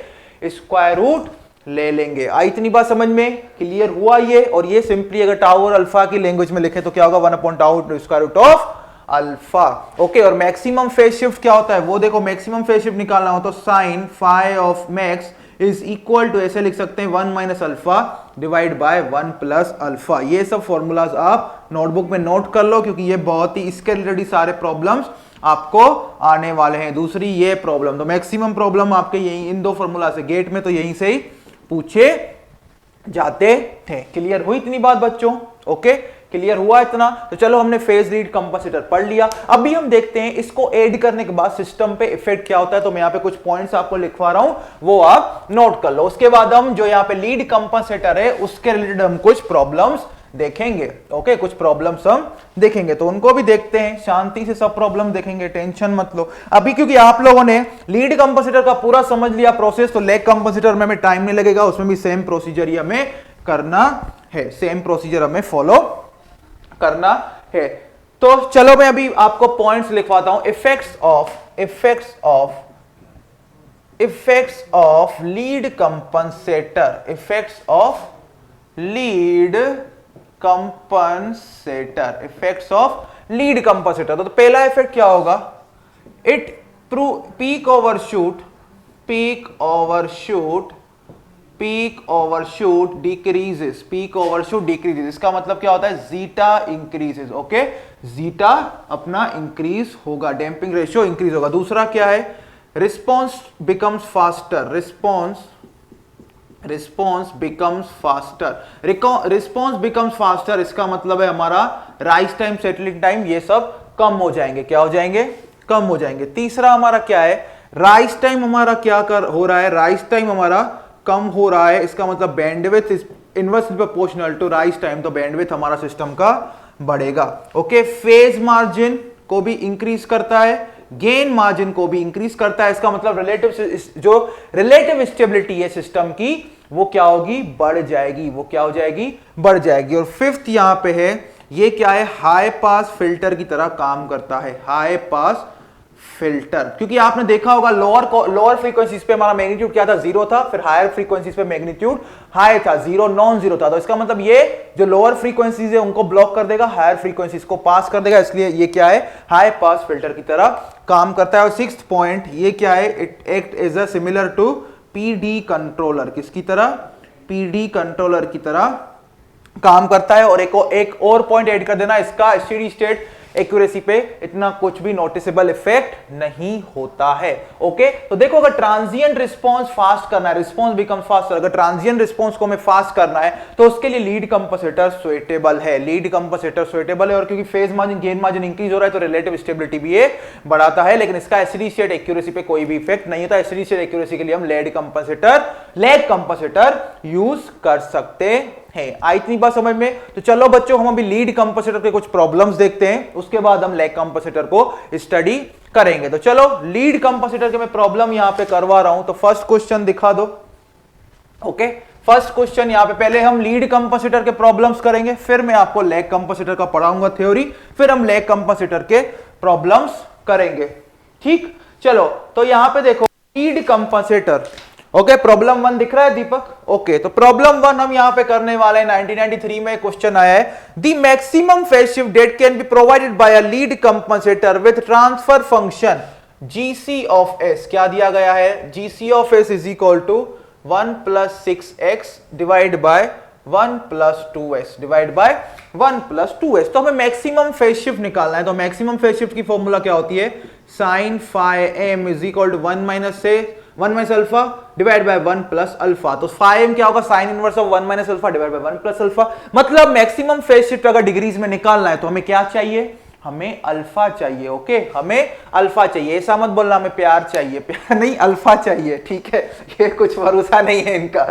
स्क्वायर रूट ले लेंगे। आई इतनी बात समझ में? क्लियर हुआ ये? और ये सिंपली अगर टाउ और अल्फा की लैंग्वेज में लिखे तो क्या होगा 1 upon tau square root of alpha. Okay, और मैक्सिमम फेज शिफ्ट क्या होता है वो देखो, मैक्सिमम फेज शिफ्ट निकालना हो तो sine phi of max is equal to, ऐसे लिख सकते हैं 1 minus alpha divide by 1 plus alpha. ये सब फॉर्मूलाज आप नोटबुक में नोट कर लो, क्योंकि ये बहुत ही इसके रिलेटेड सारे प्रॉब्लम्स आपको आने वाले हैं। दूसरी ये प्रॉब्लम, तो मैक्सिमम प्रॉब्लम आपके यही इन दो फॉर्मूला से, गेट में तो यहीं से ही पूछे जाते थे। क्लियर हुई इतनी बात बच्चों? ओके, क्लियर हुआ इतना? तो चलो हमने फेज लीड कंपनसेटर पढ़ लिया। अभी हम देखते हैं इसको ऐड करने के बाद सिस्टम पे इफेक्ट क्या होता है। तो मैं यहाँ पे कुछ पॉइंट्स आपको लिखवा रहा हूं, वो आप नोट कर लो। उसके बाद हम जो यहाँ पे लीड कंपनसेटर है उसके रिलेटेड हम कुछ प्रॉब्लम्स देखेंगे। ओके, कुछ प्रॉब्लम्स हम देखेंगे, तो उनको भी देखते हैं, शांति से सब प्रॉब्लम देखेंगे, टेंशन मत लो अभी, क्योंकि आप लोगों ने लीड कंपनसेटर का पूरा समझ लिया प्रोसेस। तो लेग कंपनसेटर में हमें टाइम नहीं लगेगा, उसमें भी सेम प्रोसीजर ही हमें करना है, सेम प्रोसीजर हमें फॉलो करना है। तो चलो मैं अभी आपको पॉइंट्स लिखवाता हूं। Effects of effects of lead compensator, effects of lead compensator, effects of lead compensator. तो पहला इफेक्ट क्या होगा, it peak overshoot, peak overshoot, peak overshoot decreases, peak overshoot decreases. इसका मतलब क्या होता है, जीटा इंक्रीजेस। ओके, जीटा अपना इंक्रीज होगा, डैम्पिंग रेशियो इंक्रीज होगा। दूसरा क्या है, response becomes faster, response becomes faster, response becomes faster. इसका मतलब है हमारा राइज टाइम, सेटलिंग टाइम, ये सब कम हो जाएंगे। क्या हो जाएंगे, कम हो जाएंगे। तीसरा हमारा क्या है, राइज टाइम हमारा क्या हो रहा है, राइज टाइम हमारा कम हो रहा है। इसका मतलब bandwidth is inversely proportional to rise time, तो बैंडविड्थ हमारा सिस्टम का बढ़ेगा। ओके, फेज मार्जिन को भी इंक्रीज करता है, गेन मार्जिन को भी इंक्रीज करता है। इसका मतलब रिलेटिव स्टेबिलिटी है सिस्टम की, वो क्या होगी, बढ़ जाएगी। वो क्या हो जाएगी, बढ़ जाएगी। और फिफ्थ यहां पे है, ये क्या है, हाई पास फिल्टर की तरह काम करता है, हाई पास फिल्टर। क्योंकि आपने देखा होगा लोअर फ्रीक्वेंसीज पे हमारा मैग्नीट्यूड क्या था, जीरो था, फिर हायर फ्रीक्वेंसीज पे मैग्नीट्यूड हाई था, जीरो नॉन जीरो था। तो इसका मतलब ये जो लोअर फ्रीक्वेंसीज है उनको ब्लॉक कर देगा, हायर फ्रीक्वेंसीज को पास कर देगा, इसलिए ये क्या है, हाई पास फिल्टर की तरह काम करता है। और सिक्स्थ पॉइंट ये क्या है, it act as a similar to PD controller, किसकी तरह, पीडी कंट्रोलर की तरह काम करता है। और एक और पॉइंट ऐड कर देना, इसका स्टेडी स्टेट एक्यूरेसी पे इतना कुछ भी नोटिसेबल इफेक्ट नहीं होता है। ओके, तो देखो अगर ट्रांजिएंट रिस्पांस फास्ट करना है, रिस्पांस बिकम फास्टर, अगर ट्रांजिएंट रिस्पांस को हमें फास्ट करना है तो उसके लिए लीड कंपनसेटर सुइटेबल है, लीड कंपनसेटर सुइटेबल है। और क्योंकि phase margin, gain margin increase हो रहा है तो रिलेटिव स्टेबिलिटी भी ये बढ़ाता है, लेकिन इसका स्टेडी स्टेट एक्यूरेसी पे कोई भी इफेक्ट नहीं होता। स्टेडी स्टेट एक्यूरेसी के लिए हम लेग कंपनसेटर यूज कर सकते है। आई इतनी बात समझ में। तो चलो बच्चों, हम अभी लीड कंपनसेटर के कुछ प्रॉब्लम्स देखते हैं, उसके बाद हम लेग कंपनसेटर को स्टडी करेंगे। तो चलो लीड कंपनसेटर के मैं प्रॉब्लम यहां पे करवा रहा हूं, तो फर्स्ट क्वेश्चन दिखा दो। ओके, फर्स्ट क्वेश्चन यहां पे पहले हम लीड कंपनसेटर के प्रॉब्लम्स करेंगे, फिर मैं आपको लेग कंपनसेटर का पढ़ाऊंगा थ्योरी, फिर हम लेग कंपनसेटर के प्रॉब्लम्स करेंगे। ठीक, चलो तो यहां पे देखो लीड कंपनसेटर। ओके, प्रॉब्लम 1 दिख रहा है दीपक? ओके, तो प्रॉब्लम 1 हम यहां पे करने वाले हैं। 1993 में क्वेश्चन आया है, the maximum phase shift that can be provided by a lead compensator with transfer function GC of S. क्या दिया गया है, GC of S is equal to 1 plus 6x divide by 1 plus 2s divide by 1 plus 2s। तो हमें maximum phase shift निकालना है। तो maximum phase shift की फॉर्मूला क्या होती है, sine phi M is equal to 1 minus alpha divide by 1 plus alpha. तो फाई एम क्या होगा, sine inverse of 1 minus alpha divide by 1 plus alpha. मतलब मैक्सिमम फेज शिफ्ट अगर डिग्रीज में निकालना है तो हमें क्या चाहिए, हमें अल्फा चाहिए। ओके, हमें अल्फा चाहिए। ऐसा मत बोलना हमें प्यार चाहिए, प्यार नहीं, अल्फा चाहिए। ठीक है, ये कुछ भरोसा नहीं है इनका।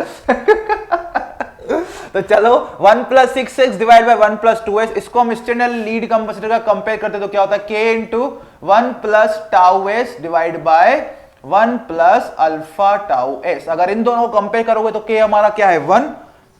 तो चलो 1 plus 6x divide by 1 plus 2s, इसको हम स्टैंडर्ड लीड कंपनसेटर का कंपेयर करते तो क्या होता है, k into 1 plus tau s divide by 1 plus alpha tau s। अगर इन दोनों को कंपेयर करोगे तो k हमारा क्या है 1,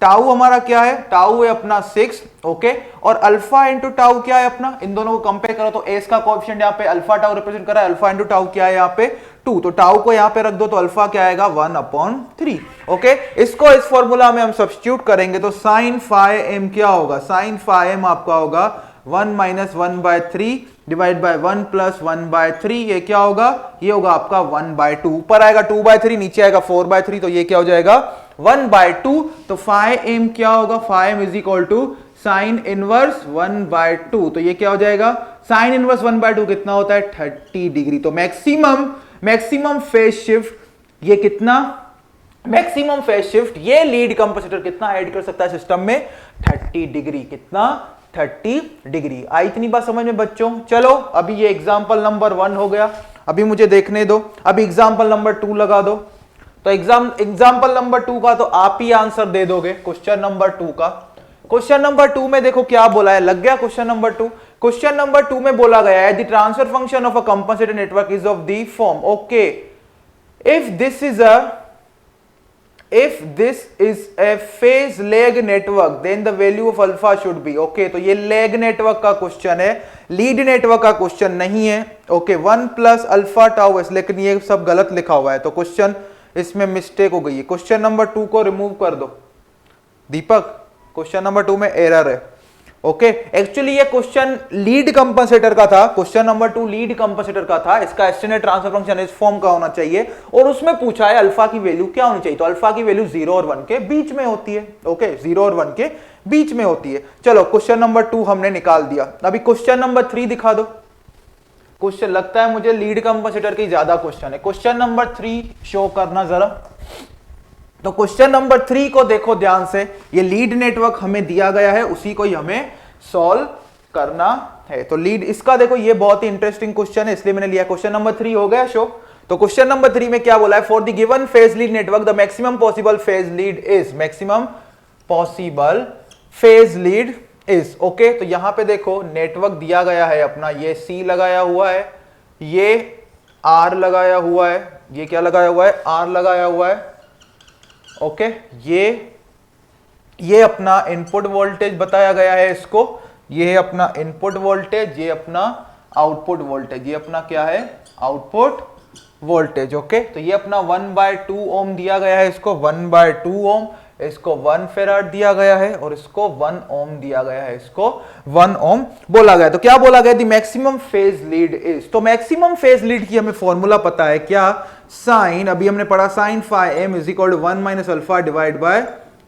टाउ हमारा क्या है, टाउ है अपना 6। ओके, और अल्फा इंटू टाउ क्या है अपना, इन दोनों को कंपेयर करो तो s का कोएफिशिएंट यहाँ पे अल्फा टाउ रिप्रेजेंट कर रहा है, अल्फा इंटू टाउ क्या है यहाँ पे 2, तो टाउ को यहाँ पे रख दो तो अल्फा क्या आएगा 1/3। ओके, इसको इस फॉर्मूला में हम सब्स्टिट्यूट करेंगे तो साइन फाई एम क्या होगा, साइन फाई एम आपका होगा 1 माइनस 1/3 डिवाइड बाय 1 प्लस 1/3। ये क्या होगा, ये होगा आपका 1/2। ऊपर आएगा 2/3, नीचे आएगा 4/3, तो ये क्या हो जाएगा 1/2। तो फाई एम क्या होगा, phi M is equal to sine inverse 1/2। तो ये क्या हो जाएगा, साइन इनवर्स 1/2 कितना होता है 30 डिग्री। तो मैक्सिमम फेज शिफ्ट ये कितना, मैक्सिमम फेज शिफ्ट ये लीड कंपनसेटर कितना ऐड कर सकता है सिस्टम में, 30 डिग्री। कितना, 30 डिग्री। आई इतनी बात समझ में बच्चों? चलो अभी ये एग्जांपल नंबर 1 हो गया, अभी मुझे देखने दो, अभी एग्जांपल नंबर 2 लगा दो। तो एग्जांपल नंबर 2 का तो आप ही आंसर दे दोगे क्वेश्चन नंबर 2 का। क्वेश्चन नंबर 2 में देखो क्या बोला है, लग गया क्वेश्चन नंबर 2? क्वेश्चन नंबर 2 में बोला गया है the transfer function of a compensated network is of the form. Okay, if this is if this is a phase lag network then the value of alpha should be okay। तो ये lag network का question है, lead network का question नहीं है। Okay 1 plus alpha tau S, लेकिन ये सब गलत लिखा हुआ है तो क्वेश्चन इसमें मिस्टेक हो गई है। क्वेश्चन नंबर 2 को रिमूव कर दो दीपक, क्वेश्चन नंबर 2 में एरर है। ओके एक्चुअली ये क्वेश्चन लीड कंपनसेटर का था, क्वेश्चन नंबर 2 लीड कंपनसेटर का था। इसका एस्टिमेटेड ट्रांसफर फंक्शन इस फॉर्म का होना चाहिए और उसमें पूछा है अल्फा की वैल्यू क्या होनी चाहिए, तो अल्फा की वैल्यू 0 और 1 के बीच में होती है। ओके 0 और 1 के बीच में होती है। चलो क्वेश्चन नंबर 2 हमने निकाल दिया। अभी क्वेश्चन नंबर 3 दिखा दो। क्वेश्चन लगता है मुझे लीड कंपनसेटर की ज्यादा क्वेश्चन है। क्वेश्चन नंबर 3 शो करना जरा। तो क्वेश्चन नंबर 3 को देखो ध्यान से, ये लीड नेटवर्क हमें दिया गया है, उसी को ही हमें सॉल्व करना है। तो लीड इसका देखो, ये बहुत ही इंटरेस्टिंग क्वेश्चन है इसलिए मैंने लिया। क्वेश्चन नंबर 3 हो गया शो। तो क्वेश्चन नंबर 3 में क्या बोला है, for the given phase lead network the maximum possible phase lead is, maximum possible phase lead is. Okay तो यहां पे देखो नेटवर्क दिया गया है अपना, ये सी लगाया हुआ है, ये आर लगाया हुआ है, ये क्या लगाया हुआ है, आर लगाया हुआ है। ओके ये अपना इनपुट वोल्टेज बताया गया है इसको, ये है अपना इनपुट वोल्टेज, ये अपना आउटपुट वोल्टेज, ये अपना क्या है आउटपुट वोल्टेज। ओके तो ये अपना 1/2 ओम दिया गया है, इसको 1/2 ओम, इसको 1 फेराड दिया गया है और इसको 1 ओम दिया गया है, इसको 1 ओम बोला गया। तो क्या बोला गया, the maximum phase lead is. तो मैक्सिमम फेज लीड की हमें फॉर्मूला पता है क्या, साइन, अभी हमने पढ़ा sine phi M is equal to 1 minus alpha divide by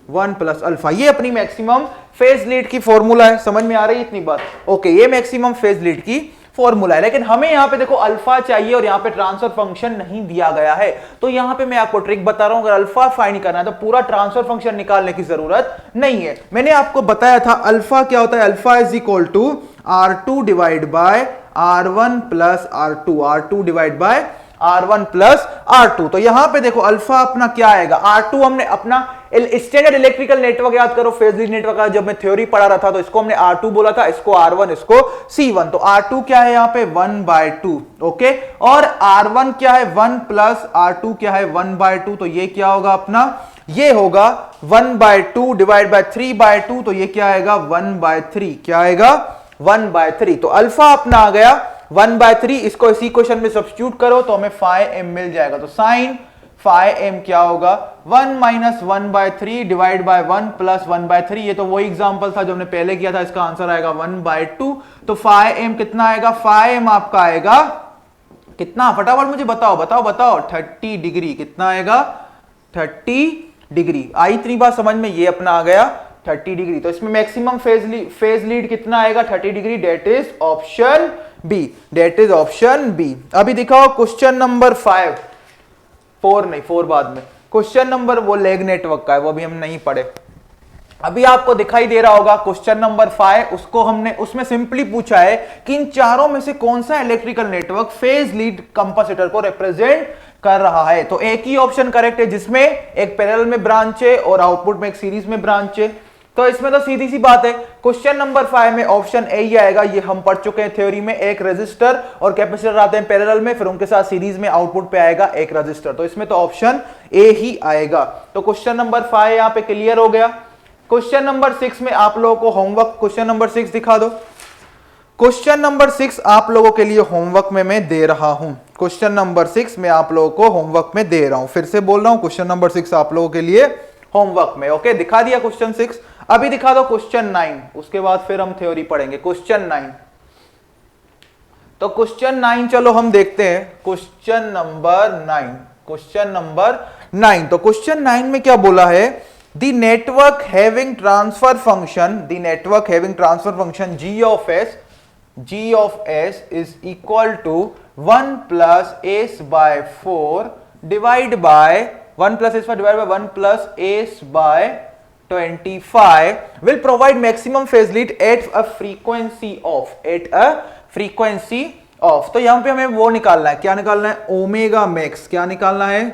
1 plus alpha. ये अपनी मैक्सिमम फेज लीड की फॉर्मूला है, समझ में आ रही है इतनी बात। ओके ये मैक्सिमम फेज लीड की फॉर्मूला है, लेकिन हमें यहां पे देखो अल्फा चाहिए और यहां पे ट्रांसफर फंक्शन नहीं दिया गया है। तो यहां पे मैं आपको ट्रिक बता रहा हूं, अगर अल्फा फाइंड करना है तो पूरा ट्रांसफर फंक्शन निकालने की जरूरत नहीं है। मैंने आपको बताया था अल्फा क्या होता है, alpha is equal to R2 divide by R1 plus R2, R2 divide by R1 plus R2। तो यहां पे देखो अल्फा अपना क्या आएगा, R2 हमने अपना स्टैंडर्ड इलेक्ट्रिकल नेटवर्क याद करो, फेज लीड नेटवर्क का जब मैं थ्योरी पढ़ा रहा था तो इसको हमने R2 बोला था, इसको R1, इसको C1। तो R2 क्या है यहां पे 1/2। ओके और R1 क्या है 1 प्लस R2 क्या है 1/2। तो ये क्या होगा अपना, ये होगा 1/2 डिवाइड बाय 3/2। तो ये क्या आएगा 1/3, क्या आएगा 1/3। तो अल्फा अपना आ गया 1/3। इसको इसी क्वेश्चन में सब्स्टिट्यूट करो तो हमें फाई एम मिल जाएगा। तो साइन फाई एम क्या होगा 1 माइनस 1/3 डिवाइड बाय 1 प्लस 1/3। ये तो वही एग्जांपल था जो हमने पहले किया था, इसका आंसर आएगा 1/2। तो फाई एम कितना आएगा, फाई एम आपका आएगा कितना, फटाफट मुझे बताओ बताओ बताओ, 30 डिग्री। कितना आएगा 30 डिग्री। आई इतनी बात समझ में, ये अपना आ गया 30 डिग्री। तो इसमें मैक्सिमम फेज लीड कितना आएगा 30 degree, that is option B, that is option B. अभी दिखाओ क्वेश्चन नंबर 5, 4 नहीं 4 बाद में। क्वेश्चन नंबर वो लेग नेटवर्क का है, वो भी हम नहीं पढ़े। अभी आपको दिखाई दे रहा होगा क्वेश्चन नंबर 5, उसको हमने उसमें सिंपली पूछा है कि इन चारों में से कौन सा electrical network phase lead compensator को रिप्रेजेंट कर रहा है। तो एक ही ऑप्शन करेक्ट है जिसमें एक पैरेलल में ब्रांच है और आउटपुट में एक सीरीज में ब्रांच है। तो इसमें तो सीधी सी बात है, क्वेश्चन नंबर 5 में ऑप्शन ए ही आएगा। ये हम पढ़ चुके हैं थ्योरी में, एक रेजिस्टर और कैपेसिटर आते हैं पैरेलल में, फिर उनके साथ सीरीज में आउटपुट पे आएगा एक रेजिस्टर। तो इसमें तो ऑप्शन ए ही आएगा। तो क्वेश्चन नंबर 5 यहां पे क्लियर हो गया। क्वेश्चन नंबर 6 में आप लोगों को होमवर्क, क्वेश्चन नंबर 6 दिखा दो। क्वेश्चन नंबर 6 आप लोगों के लिए होमवर्क में मैं दे रहा हूं। क्वेश्चन नंबर 6 मैं आप लोगों को होमवर्क में दे रहा हूं, फिर से बोल रहा हूं, क्वेश्चन नंबर 6 आप लोगों के लिए होमवर्क में। ओके दिखा दिया क्वेश्चन 6। अभी दिखा दो क्वेश्चन 9, उसके बाद फिर हम थ्योरी पढ़ेंगे। क्वेश्चन 9, तो क्वेश्चन 9 चलो हम देखते हैं। Question number 9, question number 9। तो क्वेश्चन 9 में क्या बोला है, the network having transfer function, the network having transfer function g of s is equal to 1 plus s by 4 divide by 1 plus s by divided by 1 plus s by 25 will provide maximum phase lead at a frequency of, at a frequency of। तो यहां पे हमें वो निकालना है, क्या निकालना है, ओमेगा मैक्स। क्या निकालना है,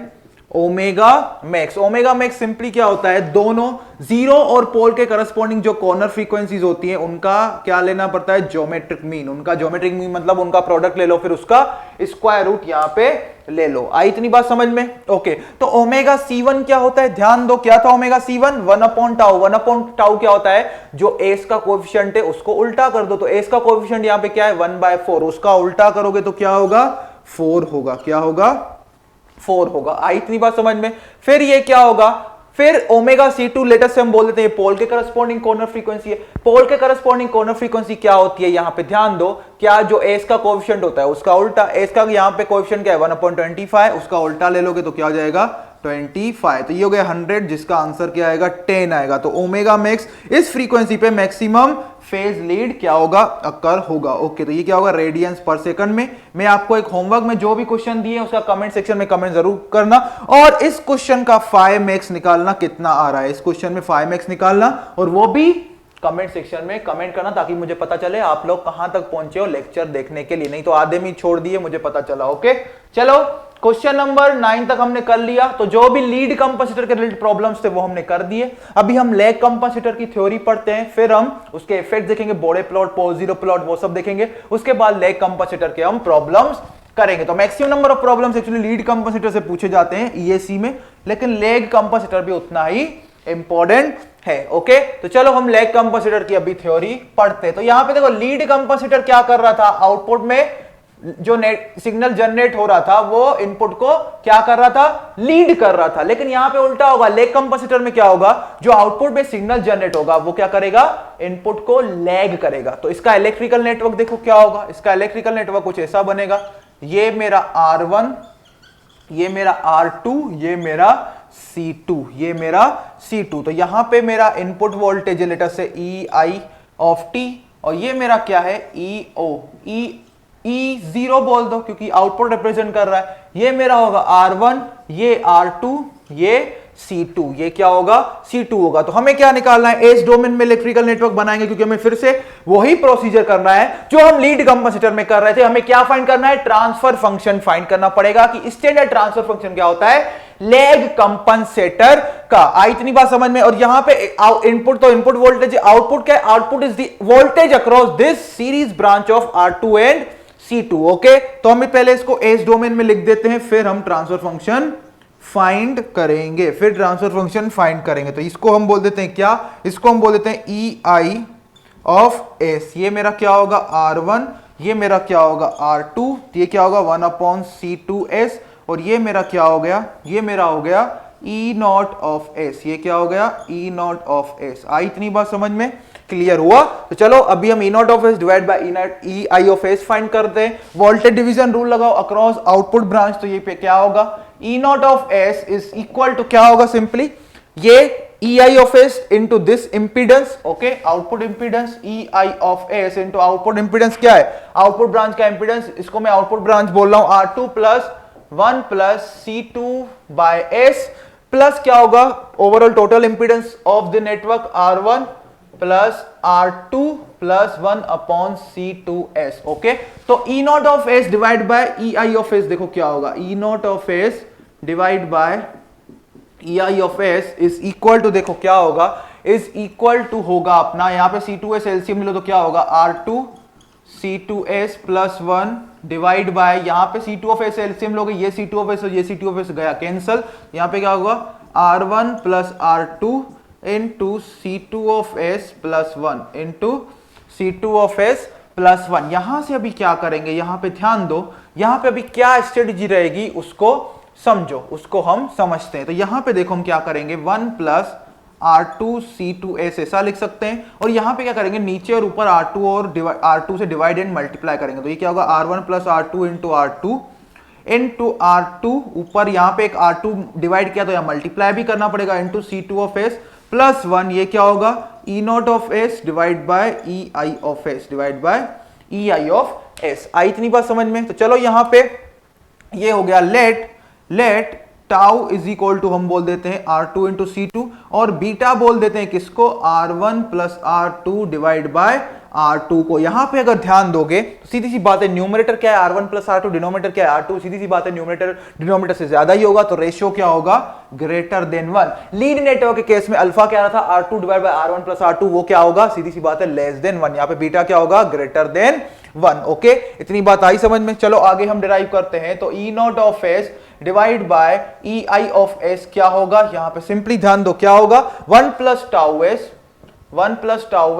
omega max. Omega max simply क्या होता है, दोनों जीरो और पोल के करस्पॉन्डिंग जो कॉर्नर फ्रीक्वेंसीज होती हैं उनका क्या लेना पड़ता है, ज्योमेट्रिक मीन। उनका ज्योमेट्रिक मीन मतलब उनका प्रोडक्ट ले लो, फिर उसका स्क्वायर रूट यहां पे ले लो। आई इतनी बात समझ में? ओके, तो ओमेगा C1 क्या होता है, ध्यान दो, क्या था ओमेगा C1, 1/टाउ। 1/टाउ क्या होता है, जो एस का कोएफिशिएंट है उसको उल्टा कर दो, तो एस का कोएफिशिएंट यहां पे क्या है, 1/4, उसका उल्टा करोगे तो क्या होगा, 4 होगा। क्या होगा, 4 होगा। आई इतनी बात समझ में? फिर ये क्या होगा, फिर ओमेगा C2 लेटेस्ट से हम बोल देते हैं पोल के करस्पॉन्डिंग कॉर्नर फ्रीक्वेंसी है। पोल के करस्पॉन्डिंग कॉर्नर फ्रीक्वेंसी क्या होती है, यहां पे ध्यान दो, क्या जो एस का कोएफिशिएंट होता है उसका उल्टा, एस का यहां पे कोएफिशिएंट क्या है 1/25, उसका उल्टा ले लोगे तो क्या हो जाएगा 25। तो ये हो गया 100, जिसका आंसर क्या आएगा 10 आएगा। तो ओमेगा मैक्स इस फ्रीक्वेंसी पे मैक्सिमम फेज लीड क्या होगा, अकर होगा। ओके, तो ये क्या होगा, रेडियंस पर सेकंड में। मैं आपको एक होमवर्क में जो भी क्वेश्चन दिए उसका कमेंट सेक्शन में कमेंट जरूर करना, और इस क्वेश्चन का 5 मैक्स निकालना कितना आ रहा है, इस क्वेश्चन में 5 मैक्स निकालना, और वो भी कमेंट सेक्शन में कमेंट करना, ताकि मुझे पता चले आप लोग कहां तक पहुंचे हो लेक्चर देखने के लिए। नहीं तो आधे में छोड़ दिए, मुझे पता चला। ओके, चलो क्वेश्चन नंबर 9 तक हमने कर लिया। तो जो भी लीड कंपैसिटर के रिलेटेड प्रॉब्लम्स थे वो हमने कर दिए। अभी हम लैग कंपैसिटर की थ्योरी पढ़ते हैं, फिर हम उसके इफेक्ट देखेंगे, बोडे प्लॉट, पोल जीरो प्लॉट, वो सब देखेंगे। उसके बाद लैग कंपैसिटर के हम प्रॉब्लम्स करेंगे। तो maximum number of problems actually lead compensator से पूछे जाते हैं ईएसी में, लेकिन लैग कंपैसिटर भी उतना ही इंपॉर्टेंट है। ओके, तो चलो हम लैग कंपैसिटर की अभी थ्योरी पढ़ते हैं। तो यहां पे देखो, लीड कंपैसिटर क्या कर रहा था, आउटपुट में जो सिग्नल जनरेट हो रहा था वो इनपुट को क्या कर रहा था, लीड कर रहा था। लेकिन यहां पे उल्टा होगा, लैग कंपैसिटर में क्या होगा, जो आउटपुट में सिग्नल जनरेट होगा वो क्या करेगा, इनपुट को लैग करेगा। तो इसका इलेक्ट्रिकल नेटवर्क देखो क्या होगा, इसका इलेक्ट्रिकल नेटवर्क कुछ ऐसा बनेगा, ये मेरा R1, ये मेरा R2, ये मेरा C2, ये मेरा C2। तो यहां पे मेरा इनपुट वोल्टेज लेटर से EI, और ये मेरा क्या है EO, E0 बोल दो क्योंकि आउटपुट रिप्रेजेंट कर रहा है। ये मेरा होगा R1, ये R2, ये C2, ये क्या होगा C2 होगा। तो हमें क्या निकालना है, एस डोमेन में इलेक्ट्रिकल नेटवर्क बनाएंगे, क्योंकि हमें फिर से वही प्रोसीजर करना है जो हम लीड कंपैसिटर में कर रहे थे। हमें क्या फाइंड करना है, ट्रांसफर फंक्शन फाइंड करना पड़ेगा कि स्टैंडर्ड ट्रांसफर फंक्शन क्या होता है लैग कंपनसेटर का। आई इतनी बात समझ में? और यहां पे इनपुट तो इनपुट वोल्टेज, आउटपुट क्या है, output is the voltage across this series branch of R2 and C2। Okay, तो हम पहले इसको एस डोमेन में लिख देते हैं, फिर हम ट्रांसफर फंक्शन फाइंड करेंगे, फिर ट्रांसफर फंक्शन फाइंड करेंगे। तो इसको हम बोल देते हैं क्या, इसको हम बोल देते हैं EI ऑफ S। ये मेरा क्या होगा R1, ये मेरा क्या होगा R2, ये क्या होगा 1/C2S, और ये मेरा क्या हो गया, ये मेरा हो गया E0 ऑफ S। ये क्या हो गया E0 ऑफ S। आई इतनी बात समझ में? क्लियर हुआ? तो चलो अभी हम E0 of S divide by EI of S find करते हैं। वोल्टेज डिवीजन रूल लगाओ अक्रॉस आउटपुट ब्रांच, तो ये पे क्या होगा E0 of S is equal to क्या होगा, सिंपली ये EI of S into this impedance. Okay, output impedance EI of S into output impedance क्या है, आउटपुट ब्रांच का इंपीडेंस, इसको मैं आउटपुट ब्रांच बोल रहा हूं R2 plus 1 plus C2 by S, plus क्या होगा overall total impedance of the network R1 plus R2 plus 1/C2S। Okay, तो E0 of S divide by EI of S देखो क्या होगा, E0 of S divide by EI of S is equal to, देखो क्या होगा, is equal to होगा अपना, यहां पे C2S एलसीएम लो तो क्या होगा R2 C2S plus 1 divide bye, यहां पे C2 ऑफ S एलसीएम लोगे, ये C2 ऑफ S और ये C2 ऑफ S गया कैंसल, यहां पे क्या होगा R1 plus R2 into C2 of S plus 1 into C2 of S plus 1। यहां से अभी क्या करेंगे, यहां पे ध्यान दो, यहां पे अभी क्या स्ट्रेटजी रहेगी उसको समझो, उसको हम समझते हैं। तो यहां पे देखो हम क्या करेंगे, 1 प्लस R2 C2S ऐसा लिख सकते हैं, और यहां पे क्या करेंगे, नीचे और ऊपर R2 और R2 से डिवाइड एंड मल्टीप्लाई करेंगे। तो ये क्या होगा R1 plus R2 into R2 into R2, ऊपर यहां पे एक R2 डिवाइड किया तो यहां मल्टीप्लाई भी करना पड़ेगा, into C2 of S plus 1, ये क्या होगा E0 of S divide by EI of S divide by EI of S। आई इतनी बात समझ में? तो चलो यहां पे ये हो गया let tau is equal to हम बोल देते हैं R2 इंटू C2 और बीटा बोल देते हैं किसको R1 plus R2 divide bye R2 को। यहां पे अगर ध्यान दोगे तो सीधी सी बात है न्यूमरेटर क्या है R1 प्लस R2, डिनोमिनेटर क्या है R2, सीधी सी बात है न्यूमरेटर डिनोमिनेटर से ज्यादा ही होगा तो रेशियो क्या होगा ग्रेटर देन 1। लीड नेटवर्क के केस में अल्फा क्या रहा था R2 divide by R1 plus R2, वो क्या होगा सीधी सी बात है लेस देन 1। यहां पे बीटा क्या होगा ग्रेटर देन 1। ओके, इतनी बात आई समझ में। चलो आगे हम डिराइव करते हैं तो E not of S divide by EI of S क्या होगा, यहां पे सिंपली ध्यान दो क्या होगा 1 plus tau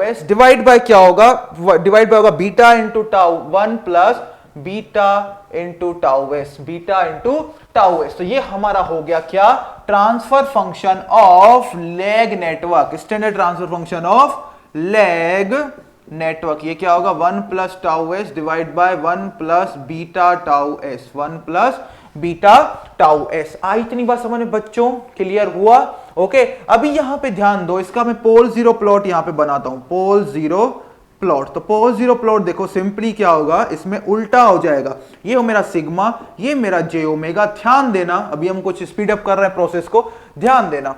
S divide by क्या होगा, डिवाइड बाय होगा beta into tau 1 plus beta into tau S, beta into tau S. तो ये हमारा हो गया क्या transfer function of lag network, standard transfer function of lag network. ये क्या होगा 1 plus tau S divide by 1 plus beta tau S, 1 plus beta tau S. आई इतनी बात समझ में बच्चों, क्लियर हुआ? ओके, अभी यहां पे ध्यान दो, इसका मैं पोल जीरो प्लॉट यहां पे बनाता हूं, पोल जीरो प्लॉट। तो पोल जीरो प्लॉट देखो सिंपली क्या होगा, इसमें उल्टा हो जाएगा, ये हो मेरा सिग्मा, ये मेरा जे ओमेगा। ध्यान देना, अभी हम कुछ स्पीड अप कर रहे हैं प्रोसेस को, ध्यान देना।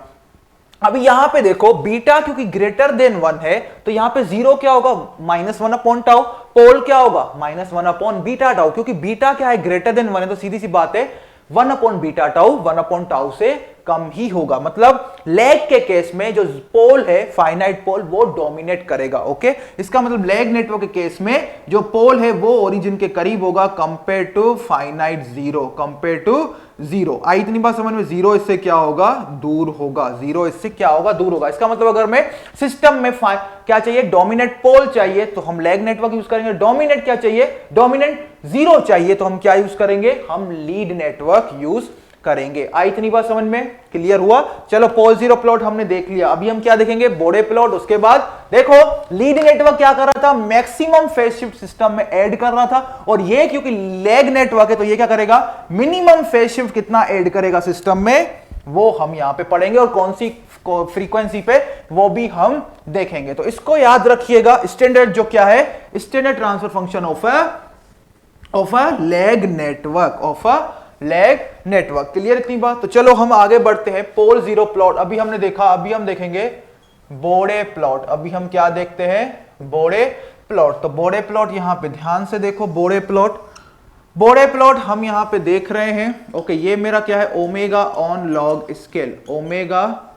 अभी यहां पे देखो बीटा क्योंकि ग्रेटर देन 1 है तो यहां पे जीरो क्या होगा -1 अपॉन टाउ, पोल क्या होगा -1 अपॉन बीटा टाउ, क्योंकि बीटा क्या है ग्रेटर देन 1 है तो सीधी सी बात है 1 upon beta tau 1 upon tau से कम ही होगा। मतलब लेग के केस में जो पोल है फाइनाइट पोल वो डोमिनेट करेगा। ओके, इसका मतलब लेग नेटवर्क के केस में जो पोल है वो ओरिजिन के करीब होगा compare to finite zero, compare to zero. आई इतनी बात समझ में, जीरो इससे क्या होगा दूर होगा, जीरो इससे क्या होगा दूर होगा। इसका मतलब अगर मैं सिस्टम में क्या चाहिए डोमिनेट पोल चाहिए तो हम लेग नेटवर्क यूज करेंगे, डोमिनेट क्या चाहिए डोमिनेट जीरो चाहिए तो हम क्या यूज करेंगे हम लीड नेटवर्क यूज करेंगे। आई इतनी बात समझ में, क्लियर हुआ? चलो पोल जीरो प्लॉट हमने देख लिया, अभी हम क्या देखेंगे बोडे प्लॉट। उसके बाद देखो लीड नेटवर्क क्या कर रहा था मैक्सिमम फेज शिफ्ट सिस्टम में ऐड कर रहा था और ये क्योंकि लेग नेटवर्क है तो ये क्या करेगा मिनिमम फेज शिफ्ट कितना ऐड करेगा सिस्टम में वो हम यहां पे पढ़ेंगे और कौन सी फ्रीक्वेंसी पे वो भी हम देखेंगे। तो इसको याद रखिएगा, स्टैंडर्ड जो क्या है standard transfer function of a leg network, of a leg network. Clear इतनी बात? तो चलो हम आगे बढ़ते हैं। पोल जीरो प्लॉट अभी हमने देखा, अभी हम देखेंगे बोडे प्लॉट। अभी हम क्या देखते हैं बोडे प्लॉट। तो बोडे प्लॉट यहां पे ध्यान से देखो, बोडे प्लॉट हम यहां पे देख रहे हैं। ओके, ये मेरा क्या है omega on log scale, omega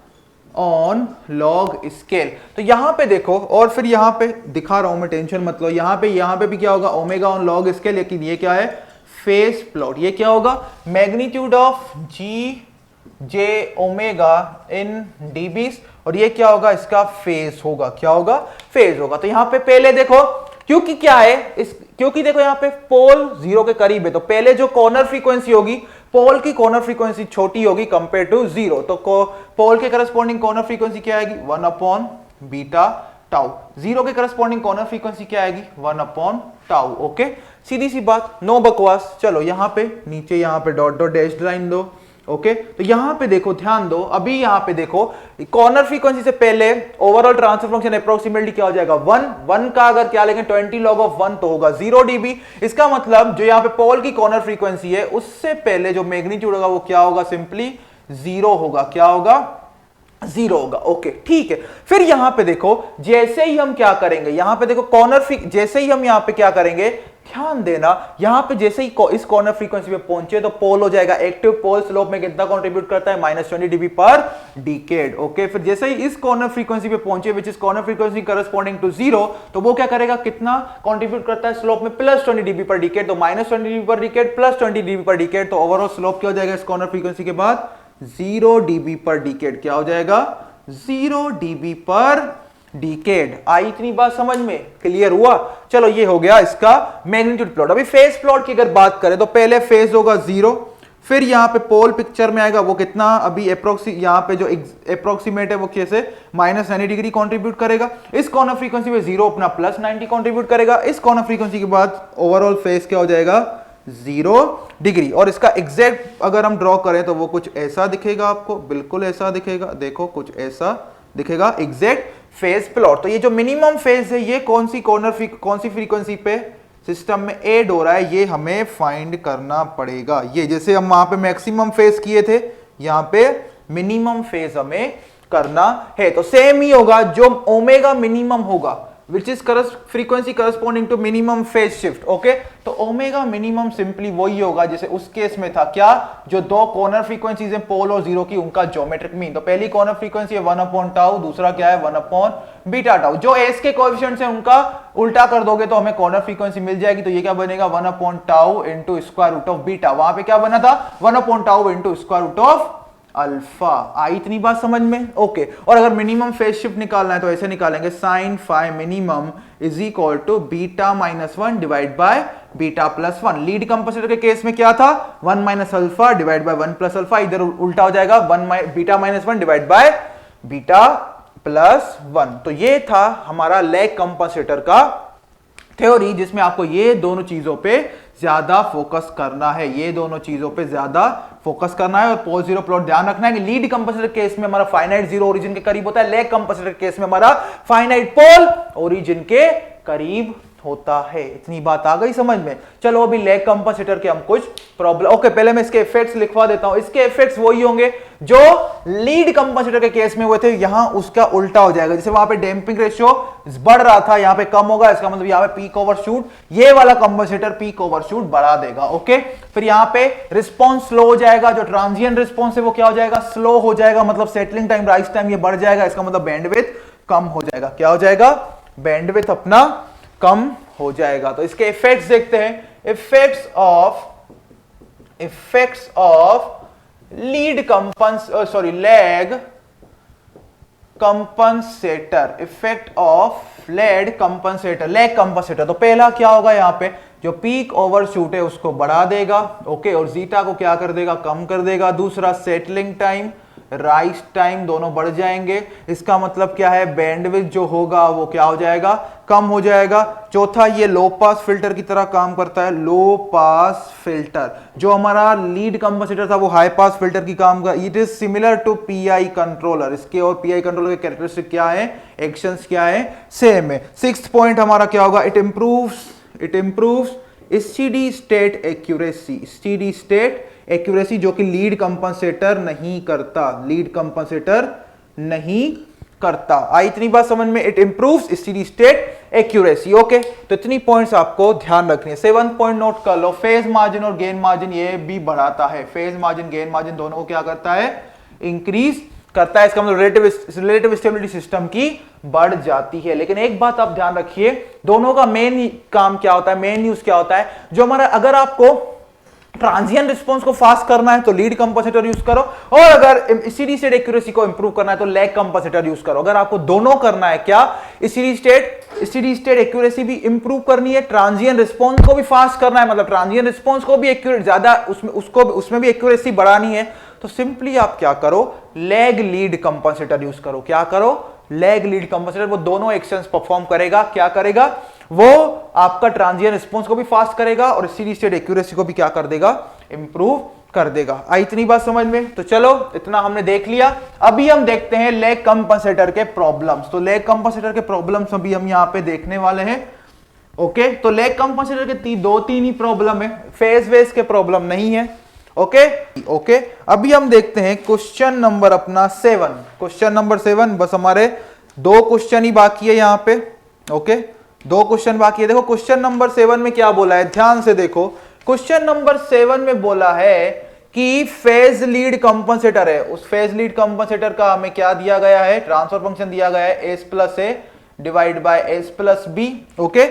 on log scale. तो यहां पे देखो और फिर यहां पे दिखा रहा हूं मैं, टेंशन मत लो। यहां पे भी क्या होगा ओमेगा ऑन लॉग स्केल, लेकिन ये क्या है फेज प्लॉट। ये क्या होगा magnitude of G J omega in dBs और ये क्या होगा इसका फेज होगा, क्या होगा फेज होगा। तो यहां पे पहले देखो क्योंकि क्या है क्योंकि देखो यहां पे पोल जीरो के करीब है तो पहले जो कॉर्नर फ्रीक्वेंसी होगी पोल की कॉर्नर फ्रीक्वेंसी छोटी होगी कंपेयर टू जीरो। तो पोल के करस्पॉन्डिंग कॉर्नर फ्रीक्वेंसी क्या आएगी 1 अपॉन बीटा टाउ। जीरो के करस्पॉन्डिंग कॉर्नर फ्रीक्वेंसी क्या आएगी 1 अपॉन टाउ। ओके, सीधी सी बात, नो बकवास। चलो यहां पे नीचे यहां पे डॉट डॉट डैश लाइन दो। ओके, तो यहां पे देखो ध्यान दो, अभी यहां पे देखो कॉर्नर फ्रीक्वेंसी से पहले ओवरऑल ट्रांसफर फंक्शन अप्रोक्सीमेटली क्या हो जाएगा 1 का अगर क्या लेंगे 20 log of 1 तो होगा 0 dB। इसका मतलब जो यहां पे पोल की कॉर्नर फ्रीक्वेंसी है उससे पहले जो मैग्नीट्यूड होगा वो क्या होगा सिंपली 0 होगा, क्या होगा 0 होगा। ओके ठीक है, फिर यहां पे देखो जैसे ही हम क्या करेंगे यहां पे देखो कॉर्नर जैसे ही हम यहां पे क्या करेंगे ध्यान देना, यहां पे जैसे ही इस कॉर्नर फ्रीक्वेंसी पे पहुंचे तो पोल हो जाएगा एक्टिव। पोल स्लोप में कितना कंट्रीब्यूट करता है -20 dB पर डिकेड। ओके, फिर जैसे ही इस कॉर्नर फ्रीक्वेंसी पे पहुंचे which is corner frequency corresponding to 0 तो वो क्या करेगा कितना कंट्रीब्यूट करता है स्लोप में +20 dB पर डिकेड। तो -20 dB पर डिकेड +20 dB पर डिकेड, तो ओवरऑल स्लोप क्या हो जाएगा इस कॉर्नर फ्रीक्वेंसी के बाद 0 dB पर डिकेड। क्या हो जाएगा 0 dB पर डिकेड। आई इतनी बात समझ में, क्लियर हुआ? चलो ये हो गया इसका मैग्नीट्यूड प्लॉट। अभी फेज प्लॉट की अगर बात करें तो पहले फेज होगा 0, फिर यहां पे पोल पिक्चर में आएगा वो कितना अभी यहां पे जो अप्रोक्सीमेट है वो कैसे -90 डिग्री कंट्रीब्यूट करेगा। इस कॉर्नर फ्रीक्वेंसी पे 0 अपना +90 कंट्रीब्यूट करेगा। इस कॉर्नर फ्रीक्वेंसी के बाद ओवरऑल फेज क्या हो जाएगा 0 डिग्री। और इसका एग्जैक्ट अगर हम ड्रॉ करें तो वो कुछ ऐसा दिखेगा आपको, बिल्कुल ऐसा दिखेगा, देखो कुछ ऐसा दिखेगा एग्जैक्ट फेज प्लॉट। तो ये जो मिनिमम फेज है ये कौन सी फ्रीक्वेंसी पे सिस्टम में ऐड हो रहा है ये हमें फाइंड करना पड़ेगा। ये जैसे हम वहां पे मैक्सिमम फेज किए थे यहां पे मिनिमम फेज हमें करना है। तो सेम ही होगा, जो ओमेगा मिनिमम होगा which is frequency corresponding to minimum phase shift. Okay, तो ओमेगा मिनिमम सिंपली वही होगा जैसे उस केस में था, क्या, जो दो कॉर्नर फ्रीक्वेंसीज हैं पोल और जीरो की, उनका ज्योमेट्रिक मीन। तो पहली कॉर्नर फ्रीक्वेंसी है 1/τ, दूसरा क्या है 1/βτ। जो एस के कोएफिशिएंट्स हैं उनका उल्टा कर दोगे तो हमें कॉर्नर फ्रीक्वेंसी मिल जाएगी। तो ये क्या बनेगा 1/τ into square root of beta. वहां पे क्या बना था 1/τ into square root of alpha. आई इतनी बात समझ में? ओके। और अगर मिनिमम फेज शिफ्ट निकालना है तो ऐसे निकालेंगे, sine phi minimum is equal to beta minus 1 divide by beta plus 1। Lead compensator के केस में क्या था 1 minus alpha divide by 1 plus alpha, इधर उल्टा हो जाएगा beta minus 1 divide by beta plus 1। तो ये था हमारा लैग कंपनसेटर का थ्योरी, जिसमें आपको ये दोनों चीजों पे ज्यादा फोकस करना है, ये दोनों चीजों पे ज्यादा फोकस करना है। और पोल जीरो प्लॉट ध्यान रखना है कि लीड कंपनसेटर केस में हमारा फाइनाइट जीरो ओरिजिन के करीब होता है, लैग कंपनसेटर केस में हमारा फाइनाइट पोल ओरिजिन के करीब होता है। इतनी बात आ गई समझ में? चलो अभी लैग कंपनसेटर के हम कुछ प्रॉब्लम, ओके पहले मैं इसके इफेक्ट्स लिखवा देता हूं। इसके इफेक्ट्स वही होंगे जो लीड कंपनसेटर के केस में हुए थे, यहां उसका उल्टा हो जाएगा। जैसे वहां पे डैम्पिंग रेशियो बढ़ रहा था, यहां पे कम होगा, इसका मतलब यहां पे पीक ओवरशूट, ये वाला कंपनसेटर पीक ओवरशूट बढ़ा देगा। ओके, फिर यहां पे रिस्पॉन्स स्लो हो जाएगा, जो ट्रांजिएंट रिस्पॉन्स है वो क्या हो जाएगा स्लो हो जाएगा, मतलब सेटलिंग टाइम राइज टाइम ये बढ़ जाएगा, इसका मतलब बैंडविड्थ कम हो जाएगा। क्या हो जाएगा? बैंडविड्थ अपना कम हो जाएगा। तो इसके इफेक्ट्स देखते हैं। Effects of lead lag compensator, effect of lag compensator. तो पहला क्या होगा, यहां पे जो पीक ओवरशूट है उसको बढ़ा देगा, ओके, और जीटा को क्या कर देगा कम कर देगा। दूसरा सेटलिंग टाइम राइज टाइम दोनों बढ़ जाएंगे, इसका मतलब क्या है बैंडविड्थ जो होगा वो क्या हो जाएगा कम हो जाएगा। चौथा ये लो पास फिल्टर की तरह काम करता है, लो पास फिल्टर। जो हमारा लीड कंपनसेटर था वो हाई पास फिल्टर की काम कर, it is similar to PI controller. इसके और पीआई कंट्रोलर के कैरेक्टरिस्टिक क्या है, एक्शंस क्या है, सेम है। सिक्स्थ पॉइंट हमारा क्या होगा, it improves steady state accuracy, जो कि लीड कंपनसेटर नहीं करता। आई इतनी बात समझ में? It improves steady state accuracy. Okay, तो इतनी पॉइंट्स आपको ध्यान रखनी है। 7 पॉइंट नोट कर लो। फेज मार्जिन और गेन मार्जिन ये भी बढ़ाता है, फेज मार्जिन गेन मार्जिन दोनों को क्या करता है इंक्रीज करता है। इसका मतलब रिलेटिव स्टेबिलिटी सिस्टम की बढ़ जाती है। लेकिन एक बात आप ध्यान रखिए, दोनों का मेन काम क्या होता है, मेन यूज क्या होता है, जो हमारा अगर आपको ट्रांजिएंट रिस्पांस को फास्ट करना है तो लीड कंपनसेटर यूज करो, और अगर स्टेडी स्टेट एक्यूरेसी को इंप्रूव करना है तो लैग कंपनसेटर यूज करो। अगर आपको दोनों करना है, क्या स्टेडी स्टेट एक्यूरेसी भी इंप्रूव करनी है, ट्रांजिएंट रिस्पांस को भी फास्ट करना है, मतलब ट्रांजिएंट रिस्पांस को भी एक्यूरेट ज्यादा उसमें भी एक्यूरेसी बढ़ानी है, तो सिंपली आप क्या करो लैग लीड कंपनसेटर यूज करो। क्या करो? Lag lead compensator. वो दोनों एक्शंस परफॉर्म करेगा। क्या करेगा वो? आपका ट्रांजिएंट रिस्पांस को भी फास्ट करेगा और स्टेडी स्टेट एक्यूरेसी को भी क्या कर देगा इंप्रूव कर देगा। आई इतनी बात समझ में? तो चलो इतना हमने देख लिया। अभी हम देखते हैं लैग कंपनसेटर के प्रॉब्लम्स। तो लैग कंपनसेटर के प्रॉब्लम्स अभी हम यहां पे देखने वाले हैं। ओके, तो लैग कंपनसेटर के दो तीन ही प्रॉब्लम है, फेज वेज के प्रॉब्लम नहीं है। ओके, अभी हम देखते हैं क्वेश्चन नंबर अपना 7। क्वेश्चन नंबर 7, बस हमारे 2 क्वेश्चन ही बाकी है यहाँ पे। ओके, 2 क्वेश्चन बाकी है। देखो क्वेश्चन नंबर 7 में क्या बोला है, ध्यान से देखो। क्वेश्चन नंबर 7 में बोला है कि फेज लीड कंपनसेटर है, उस फेज लीड कंपनसेटर का हमें क्या दिया गया है, ट्रांसफर फंक्शन दिया गया है S plus A divide by S plus B. Okay,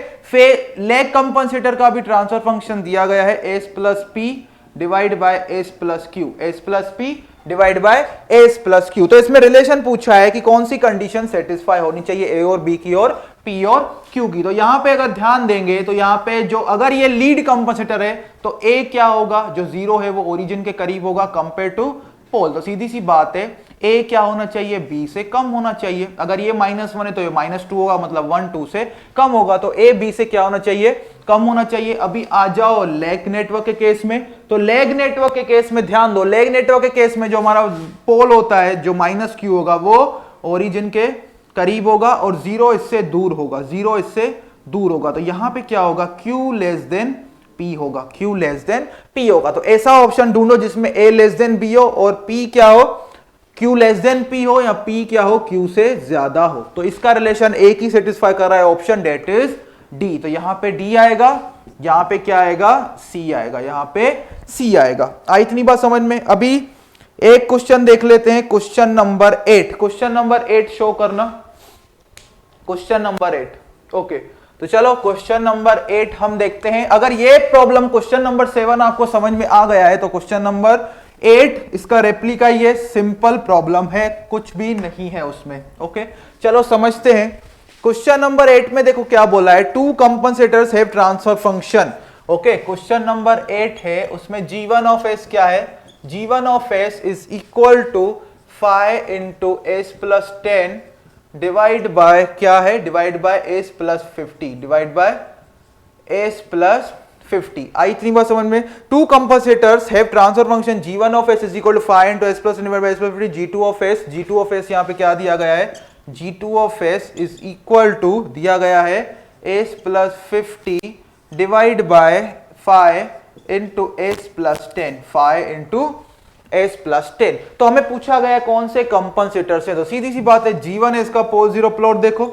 lag compensator का भी ट्रांसफर फंक्शन दिया गया है S plus P divide by S plus Q, S plus P divide by S plus Q. तो इसमें रिलेशन पूछा है कि कौन सी कंडीशन सेटिस्फाई होनी चाहिए, ए और बी की और पी और क्यू की। तो यहां पे अगर ध्यान देंगे तो यहां पे जो अगर ये लीड कंपनसेटर है तो ए क्या होगा, जो 0 है वो ओरिजिन के करीब होगा कंपेयर टू पोल। तो सीधी सी बात है ए क्या होना चाहिए, बी से कम होना चाहिए। अगर ये -1 है तो ये -2 होगा, मतलब 1 2 से कम होगा। तो ए बी से क्या होना चाहिए, कम होना चाहिए। अभी आ जाओ लैग नेटवर्क के केस में। तो लैग नेटवर्क के केस में ध्यान दो, लैग नेटवर्क के केस में जो हमारा पोल होता है जो -q होगा वो ओरिजिन के करीब होगा और 0 इससे दूर होगा, 0 इससे दूर होगा। तो यहां पे क्या होगा, q लेस देन P होगा, Q लेस देन P होगा। तो ऐसा ऑप्शन ढूंढो जिसमें A लेस देन B हो और P क्या हो, Q लेस देन P हो, या P क्या हो, Q से ज्यादा हो। तो इसका रिलेशन A की सेटिस्फाई कर रहा है ऑप्शन, डेट इज D। तो यहां पे D आएगा, यहां पे क्या आएगा, C आएगा, यहां पे C आएगा। आई इतनी बात समझ में। अभी एक क्वेश्चन देख लेते हैं, question number 8। Question number 8 show करना, क्वेश्चन नंबर 8। ओके, तो चलो क्वेश्चन नंबर 8 हम देखते हैं। अगर ये प्रॉब्लम क्वेश्चन नंबर 7 आपको समझ में आ गया है तो क्वेश्चन नंबर 8 इसका रेप्लिका, ये सिंपल प्रॉब्लम है, कुछ भी नहीं है उसमें। ओके, चलो समझते हैं। क्वेश्चन नंबर 8 में देखो क्या बोला है, two compensators have transfer function. Okay, question number 8 है, उसमें g1 ऑफ s क्या है, g1 of s is equal to 5 into S plus 10 divide by क्या है, divide by S plus 50, divide by S plus 50। आई इतनी बात समझ में। Two compensators have transfer function g1 of s is equal to 5 into S plus divide by S plus 50, g2 of s, g2 of s यहां पे क्या दिया गया है, g2 of s is equal to दिया गया है s plus 50 divide by 5 into S plus 10, 5 into S plus 10। तो हमें पूछा गया कौन से कंपनसेटर से, तो सीधी सी बात है g1 एस का पोल जीरो प्लॉट देखो,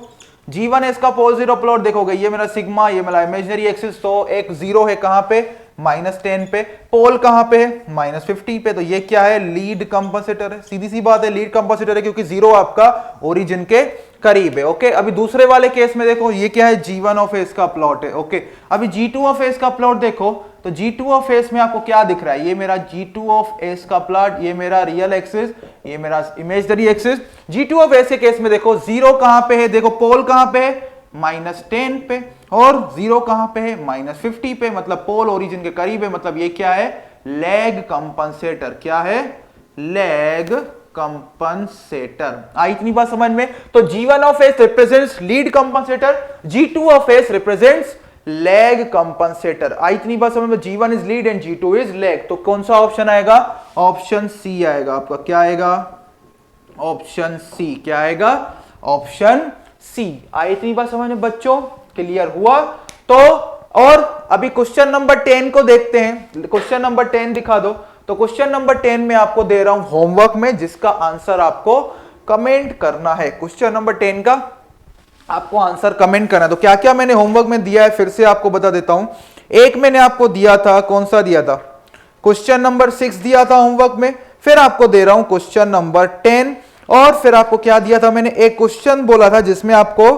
g1 एस का पोल जीरो प्लॉट देखोगे, ये मेरा सिग्मा, ये मेरा इमेजिनरी एक्सिस, तो एक जीरो है कहां पे, -10 पे, पोल कहां पे है, -50 पे, तो ये क्या है, लीड कंपनसेटर है। सीधी सी बात है, लीड कंपनसेटर है क्योंकि जीरो आपका ओरिजिन के करीब है। ओके, अभी दूसरे वाले केस में देखो, ये क्या है, g1 ऑफ एस का प्लॉट है। ओके, अभी g2 ऑफ एस का प्लॉट देखो, तो g2 ऑफ एस में आपको क्या दिख रहा है, ये मेरा g2 ऑफ एस का प्लॉट, ये मेरा रियल एक्सिस, ये मेरा imaginary axis. g2 of S के केस में देखो, जीरो कहां पे है, देखो पोल कहां पे है, -10 पे, और जीरो कहां पे है, -50 पे, मतलब पोल ओरिजिन के करीब है, मतलब ये क्या है, लैग कंपनसेटर। क्या है, लैग कंपनसेटर। आई इतनी बात समझ में। तो g1 of s represents lead compensator, g2 of s represents lag compensator. आई इतनी बात समझ में। g1 is lead and g2 is lag, तो कौन सा ऑप्शन आएगा, ऑप्शन सी आएगा आपका। क्या आएगा, ऑप्शन सी। क्या आएगा, ऑप्शन सी। आई इतनी बात समझ में बच्चों, क्लियर हुआ। तो और अभी क्वेश्चन नंबर 10 को देखते हैं, क्वेश्चन नंबर 10 दिखा दो। तो क्वेश्चन नंबर 10 में आपको दे रहा हूं होमवर्क में, जिसका आंसर आपको कमेंट करना है। क्वेश्चन नंबर 10 का आपको आंसर कमेंट करना है। तो क्या क्या मैंने होमवर्क में दिया है फिर से आपको बता देता हूं। एक मैंने आपको दिया था, कौन सा दिया था, क्वेश्चन नंबर 6 दिया था होमवर्क में। फिर आपको दे रहा हूं क्वेश्चन नंबर 10, और फिर आपको क्या दिया था, मैंने एक क्वेश्चन बोला था जिसमें आपको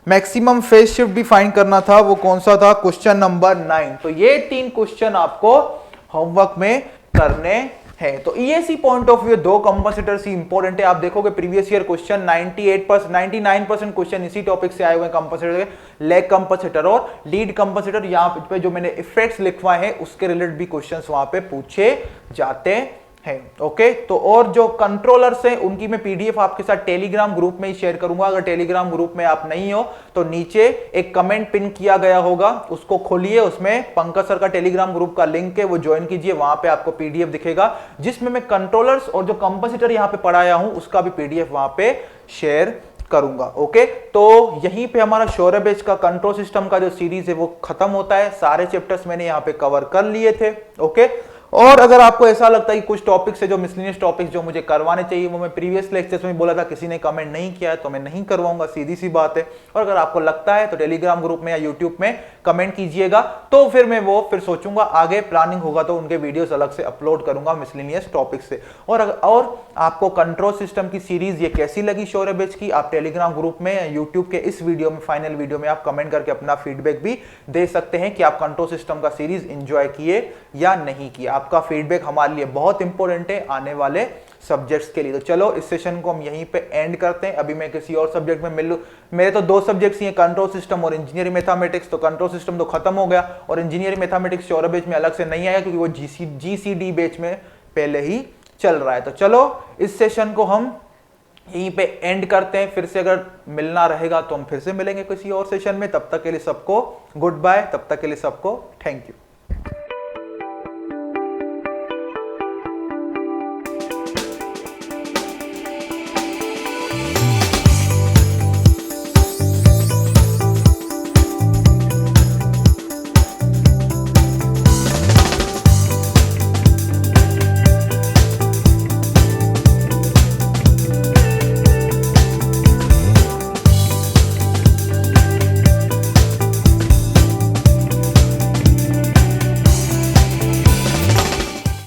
मैक्सिमम फेज शिफ्ट भी फाइंड करना था, वो कौन सा था, क्वेश्चन नंबर 9। तो ये 3 क्वेश्चन आपको होमवर्क में करने हैं। तो ईएसी पॉइंट ऑफ व्यू दो कंपनसेटर्स ही इंपॉर्टेंट है। आप देखोगे प्रीवियस ईयर क्वेश्चन 98% 99% क्वेश्चन इसी टॉपिक से आए हुए हैं, कंपनसेटर के, लेग कंपनसेटर और लीड कंपनसेटर। यहाँ पे जो मैंने इफेक्ट्स लिखवाए हैं उसके रिलेटेड भी क्वेश्चंस वहां पे पूछे जाते है। ओके, तो और जो कंट्रोलर्स हैं उनकी मैं पीडीएफ आपके साथ टेलीग्राम ग्रुप में ही शेयर करूंगा। अगर टेलीग्राम ग्रुप में आप नहीं हो तो नीचे एक कमेंट पिन किया गया होगा, उसको खोलिए, उसमें पंकज सर का टेलीग्राम ग्रुप का लिंक है, वो ज्वाइन कीजिए। वहां पे आपको पीडीएफ दिखेगा जिसमें मैं कंट्रोलर्स और जो कंपनसेटर यहां पे पढ़ाया हूं उसका भी पीडीएफ वहां पे शेयर करूंगा। ओके, तो यहीं पे हमारा सौरभ बेच का कंट्रोल सिस्टम का जो सीरीज है वो खत्म होता है। सारे चैप्टर्स मैंने यहाँ पे कवर कर लिए थे। ओके, और अगर आपको ऐसा लगता है कि कुछ टॉपिक्स है जो मिसलिनियस टॉपिक्स जो मुझे करवाने चाहिए, वो मैं प्रीवियस लेक्चर्स में बोला था, किसी ने कमेंट नहीं किया है तो मैं नहीं करवाऊंगा, सीधी सी बात है। और अगर आपको लगता है तो टेलीग्राम ग्रुप में या यूट्यूब में कमेंट कीजिएगा, तो फिर मैं वो फिर सोचूंगा, आगे प्लानिंग होगा तो उनके वीडियोस अलग से अपलोड करूंगा मिसलिनियस टॉपिक से। और आपको कंट्रोल सिस्टम की सीरीज ये कैसी लगी सौरभ बेच की, आप टेलीग्राम ग्रुप में, यूट्यूब के इस वीडियो में, फाइनल वीडियो में आप कमेंट करके अपना फीडबैक भी दे सकते हैं कि आप कंट्रोल सिस्टम का सीरीज एंजॉय किए या नहीं किए। आपका फीडबैक हमारे लिए बहुत इंपॉर्टेंट है आने वाले सब्जेक्ट्स के लिए। तो चलो इस सेशन को हम यहीं पे एंड करते हैं। अभी मैं किसी और सब्जेक्ट में मिलूं, मेरे तो 2 सब्जेक्ट्स ही हैं, कंट्रोल सिस्टम और इंजीनियरिंग मैथमेटिक्स। तो कंट्रोल सिस्टम तो खत्म हो गया और इंजीनियरिंग मैथमेटिक्स सौरभ बैच में अलग से नहीं आया क्योंकि वो जीसीडी बैच में पहले ही चल रहा है। तो चलो इस सेशन को हम यहीं पे एंड करते हैं। फिर से अगर मिलना रहेगा तो हम फिर से मिलेंगे किसी और सेशन में। तब तक के लिए सबको गुड बाय, तब तक के लिए सबको थैंक यू।